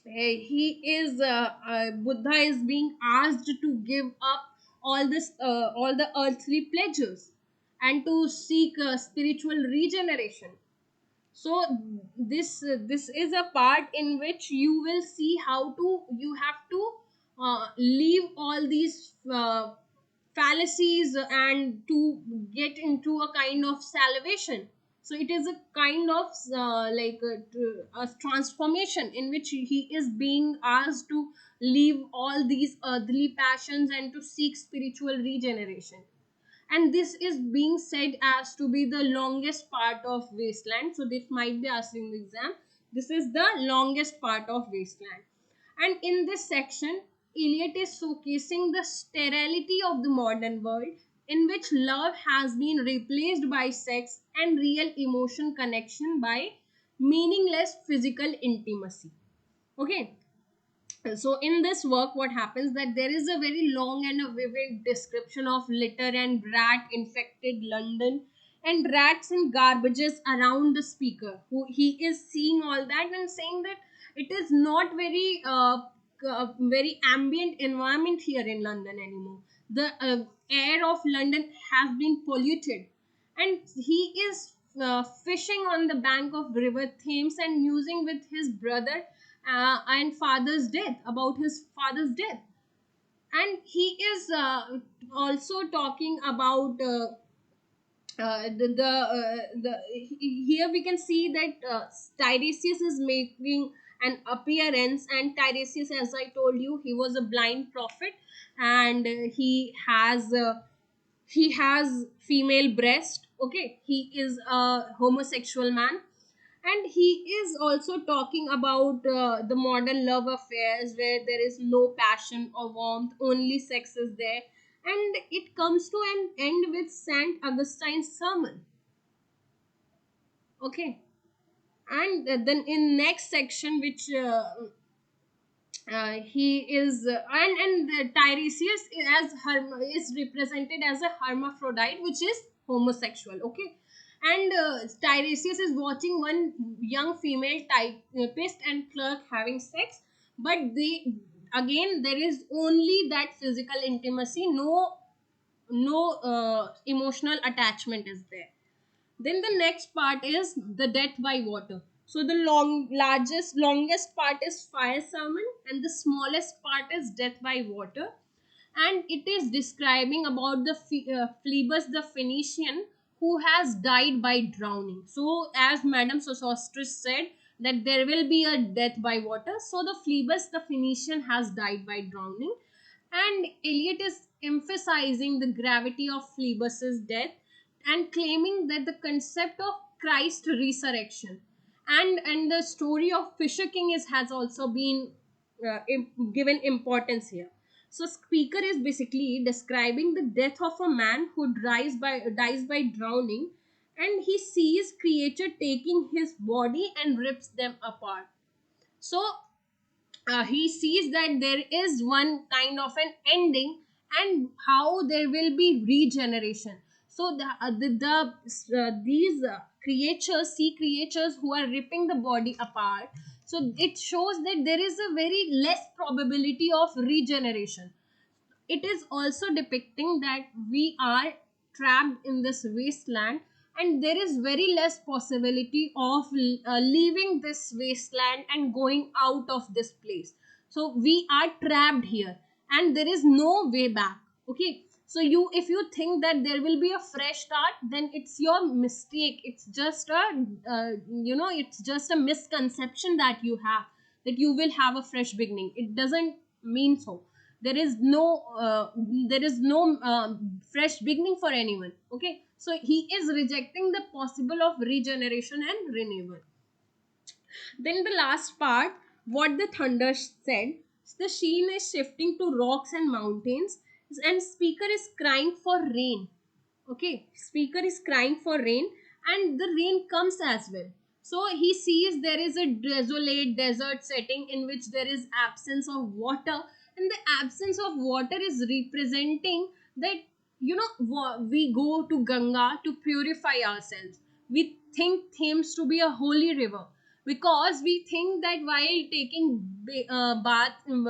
he is Buddha is being asked to give up all the earthly pleasures and to seek spiritual regeneration. So this is a part in which you will see how to, you have to leave all these fallacies and to get into a kind of salvation. So it is a kind of a transformation in which he is being asked to leave all these earthly passions and to seek spiritual regeneration. And this is being said as to be the longest part of Wasteland. So this might be asked in the exam, this is the longest part of Wasteland. And in this section, Eliot is showcasing the sterility of the modern world, in which love has been replaced by sex and real emotion connection by meaningless physical intimacy. Okay, so in this work what happens, that there is a very long and a vivid description of litter and rat infected London, and rats and garbages around the speaker, who he is seeing all that and saying that it is not very very ambient environment here in London anymore. The air of London has been polluted, and he is fishing on the bank of river Thames and musing with his brother and father's death, about his father's death. And he is also talking about here we can see that Tiresias is making an appearance, and Tiresias, as I told you, he was a blind prophet, and he has female breast. Okay, he is a homosexual man, and he is also talking about the modern love affairs where there is no passion or warmth, only sex is there. And it comes to an end with Saint Augustine's sermon. Okay, and then in next section, which he is and Tiresias as is represented as a hermaphrodite, which is homosexual. Okay, and Tiresias is watching one young female typist and clerk having sex, but they, again there is only that physical intimacy, no emotional attachment is there. Then the next part is the death by water. So the longest part is fire salmon, and the smallest part is death by water. And it is describing about the Phlebas the Phoenician, who has died by drowning. So as Madam Sosostris said, that there will be a death by water, so the Phlebas the Phoenician has died by drowning. And Eliot is emphasizing the gravity of Phlebas's death and claiming that the concept of Christ resurrection and the story of Fisher King has also been given importance here. So speaker is basically describing the death of a man who dies by drowning, and he sees creature taking his body and rips them apart. So he sees that there is one kind of an ending, and how there will be regeneration. So these creatures, sea creatures who are ripping the body apart, so it shows that there is a very less probability of regeneration. It is also depicting that we are trapped in this wasteland, and there is very less possibility of leaving this wasteland and going out of this place. So we are trapped here, and there is no way back. Okay, so you, if you think that there will be a fresh start, then it's your mistake. It's just a it's just a misconception that you have, that you will have a fresh beginning. It doesn't mean so. There is no fresh beginning for anyone. Okay, so he is rejecting the possible of regeneration and renewal. Then the last part, what the thunder said, the sheen is shifting to rocks and mountains, and speaker is crying for rain. Okay, speaker is crying for rain, and the rain comes as well. So he sees there is a desolate desert setting in which there is absence of water, and the absence of water is representing that, we go to Ganga to purify ourselves. We think Thames to be a holy river, because we think that while taking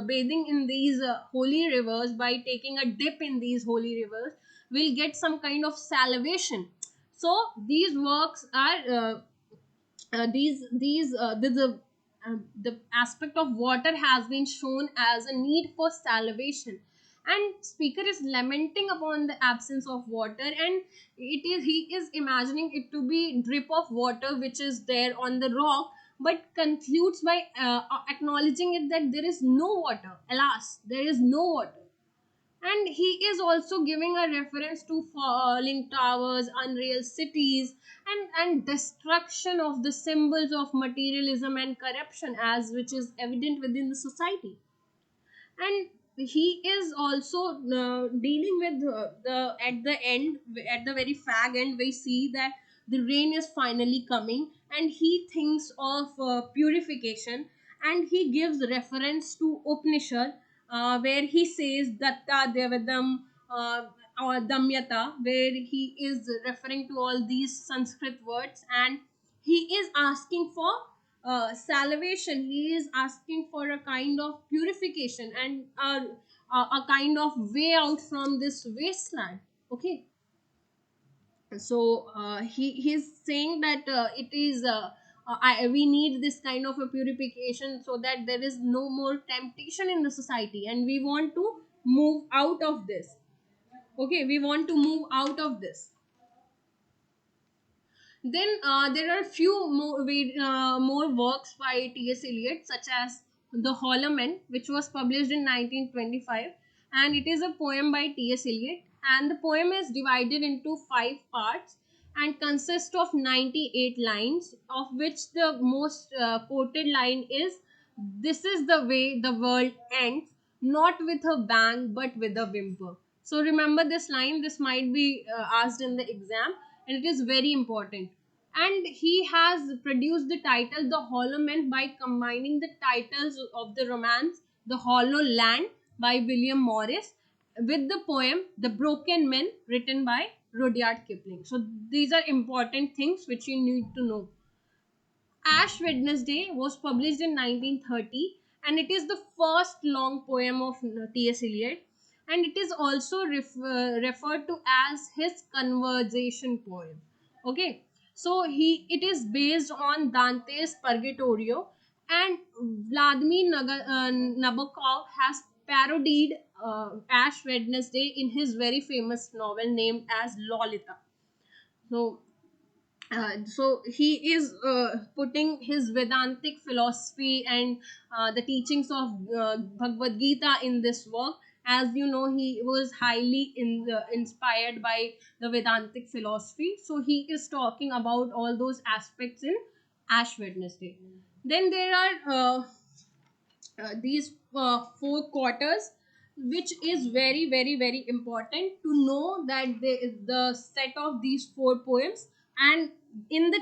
bathing in these holy rivers, by taking a dip in these holy rivers, we'll get some kind of salvation. So these works are the aspect of water has been shown as a need for salvation, and speaker is lamenting upon the absence of water, and he is imagining it to be drip of water which is there on the rock, but concludes by acknowledging it that there is no water. Alas, there is no water. And he is also giving a reference to falling towers, unreal cities, and destruction of the symbols of materialism and corruption, as which is evident within the society. And he is also dealing with the at the end, at the very fag end, we see that the rain is finally coming, and he thinks of purification, and he gives reference to Upanishad, where he says datta devadam, or damyata, where he is referring to all these Sanskrit words, and he is asking for salvation. He is asking for a kind of purification and a kind of way out from this wasteland. Okay, so he's saying that it is we need this kind of a purification, so that there is no more temptation in the society, and we want to move out of this. Okay, we want to move out of this. Then there are few more works by T.S. Eliot, such as The Hollow Man, which was published in 1925, and it is a poem by T.S. Eliot. And the poem is divided into 5 parts and consists of 98 lines, of which the most quoted line is, "This is the way the world ends, not with a bang but with a whimper." So remember this line. This might be asked in the exam, and it is very important. And he has produced the title The Hollow Man by combining the titles of the romance The Hollow Land by William Morris with the poem The Broken Men, written by Rudyard Kipling. So these are important things which you need to know. Ash Wednesday was published in 1930, and it is the first long poem of T.S. Eliot, and it is also referred to as his conversation poem. Okay, So it is based on Dante's Purgatorio, and Vladimir Nabokov has parodied Ash Wednesday in his very famous novel named as Lolita. So so he is putting his Vedantic philosophy and the teachings of Bhagavad Gita in this work. As you know, he was highly inspired by the Vedantic philosophy. So he is talking about all those aspects in Ash Wednesday. Then there are these four quarters, which is very very very important to know that the set of these four poems and in the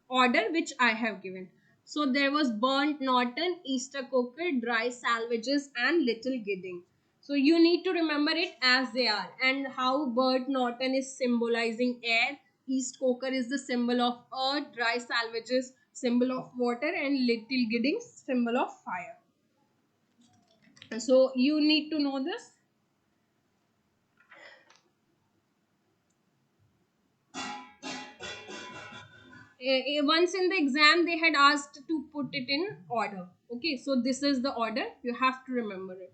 order which I have given. So there was Burnt Norton, Easter Coker, Dry Salvages, and Little Gidding. So you need to remember it as they are, and how Burnt Norton is symbolizing air, East Coker is the symbol of earth, Dry Salvages symbol of water, and Little Gidding symbol of fire. So you need to know this. Once in the exam they had asked to put it in order. Okay, so this is the order, you have to remember it.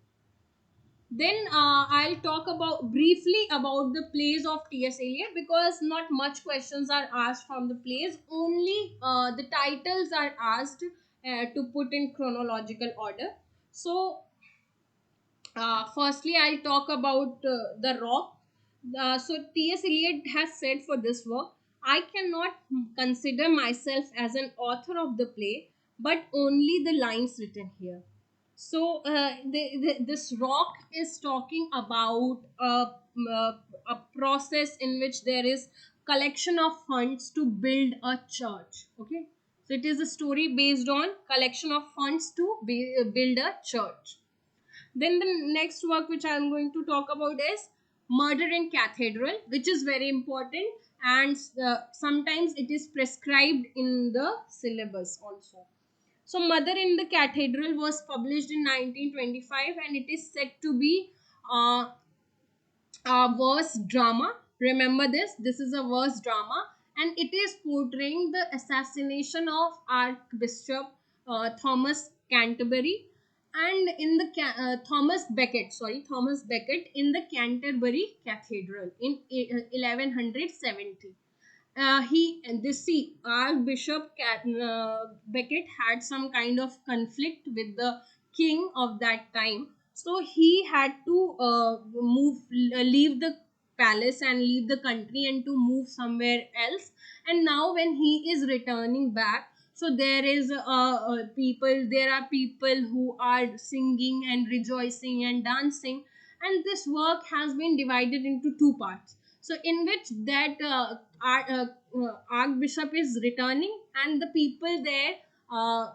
Then I'll talk about briefly about the plays of T.S. Eliot, because not much questions are asked from the plays, only the titles are asked to put in chronological order. So firstly, I'll talk about The Rock. So, T.S. Eliot has said for this work, I cannot consider myself as an author of the play, but only the lines written here. So, this Rock is talking about a process in which there is collection of funds to build a church. Okay, so it is a story based on collection of funds to build a church. Then the next work which I am going to talk about is Murder in Cathedral, which is very important, and sometimes it is prescribed in the syllabus also. So Murder in the Cathedral was published in 1925, and it is said to be uh, a verse drama. Remember this. This is a verse drama, and it is portraying the assassination of Archbishop Thomas Canterbury and in the Thomas Becket. Sorry, Thomas Becket in the Canterbury Cathedral in 1170. He this see Archbishop Becket had some kind of conflict with the king of that time, so he had to leave the palace and leave the country and to move somewhere else. And now when he is returning back, so there are people who are singing and rejoicing and dancing, and this work has been divided into two parts. So in which that Archbishop is returning, and the people there uh,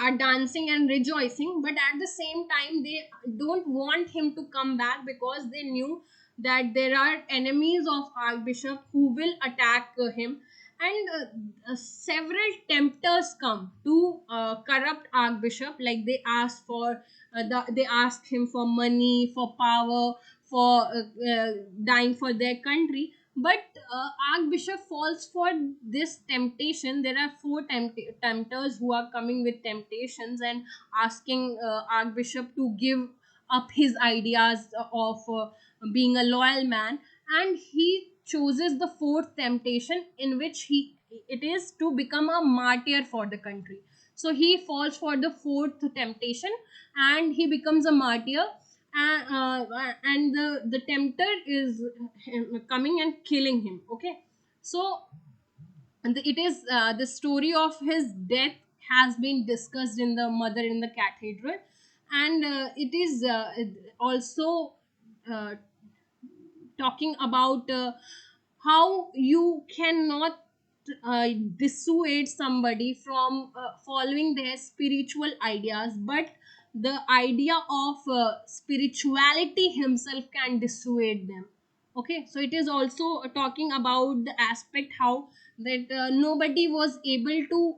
are dancing and rejoicing, but at the same time they don't want him to come back, because they knew that there are enemies of Archbishop who will attack him. And several tempters come to corrupt Archbishop, like they ask for they ask him for money, for power, for dying for their country. But Archbishop falls for this temptation. There are four tempters who are coming with temptations and asking Archbishop to give up his ideas of being a loyal man, and he chooses the fourth temptation, in which it is to become a martyr for the country. So he falls for the fourth temptation, and he becomes a martyr. And the tempter is coming and killing him. Okay, so it is the story of his death has been discussed in the Mother in the Cathedral, and it is also uh, talking about how you cannot dissuade somebody from following their spiritual ideas, but the idea of spirituality himself can dissuade them. Okay, so it is also talking about the aspect how that nobody was able to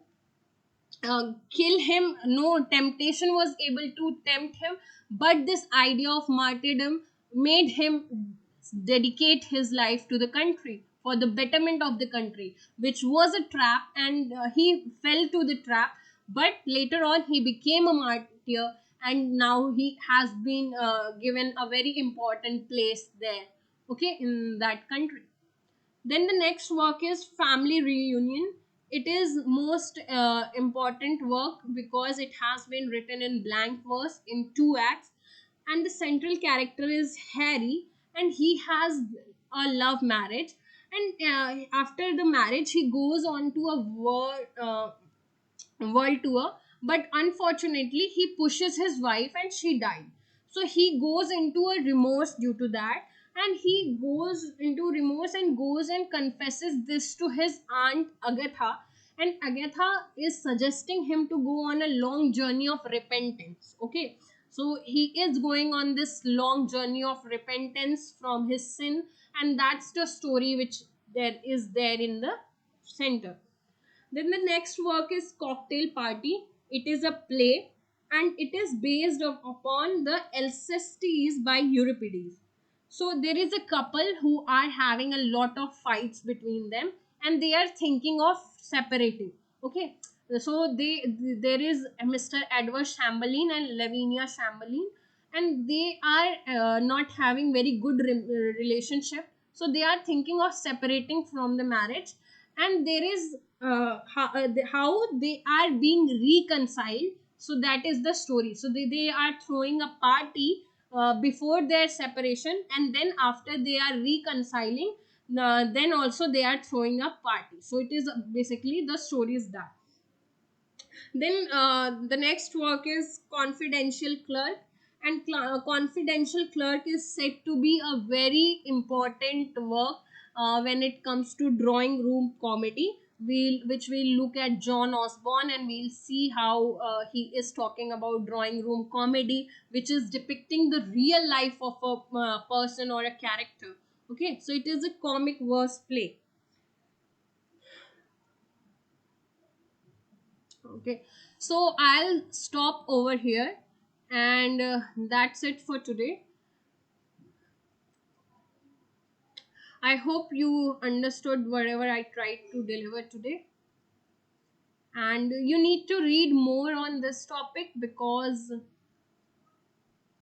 kill him, no temptation was able to tempt him, but this idea of martyrdom made him dedicate his life to the country. for the betterment of the country, which was a trap, and he fell to the trap. But later on, he became a martyr, and now he has been given a very important place there, okay, in that country. Then the next work is Family Reunion. It is most important work because it has been written in blank verse in 2 acts, and the central character is Harry, and he has a love marriage, and after the marriage he goes on to a world tour, but unfortunately he pushes his wife and she died. So he goes into a remorse due to that, and he goes into remorse and goes and confesses this to his aunt Agatha, and Agatha is suggesting him to go on a long journey of repentance, okay. So he is going on this long journey of repentance from his sin, and that's the story which there in the center. Then the next work is Cocktail Party. It is a play, and it is based upon the Alcestis by Euripides. So there is a couple who are having a lot of fights between them, and they are thinking of separating. Okay, so there is Mr. Edward Chamberlain and Lavinia Chamberlain, and they are not having very good relationship. So they are thinking of separating from the marriage, and there is how they are being reconciled. So that is the story. So they are throwing a party before their separation, and then after they are reconciling, then also they are throwing a party. So it is basically the story is that. Then the next work is Confidential Clerk, and Confidential Clerk is said to be a very important work when it comes to drawing room comedy. Which we'll look at John Osborne, and we'll see how he is talking about drawing room comedy, which is depicting the real life of a person or a character. Okay, so it is a comic verse play. Okay, so I'll stop over here, and that's it for today. I hope you understood whatever I tried to deliver today, and you need to read more on this topic because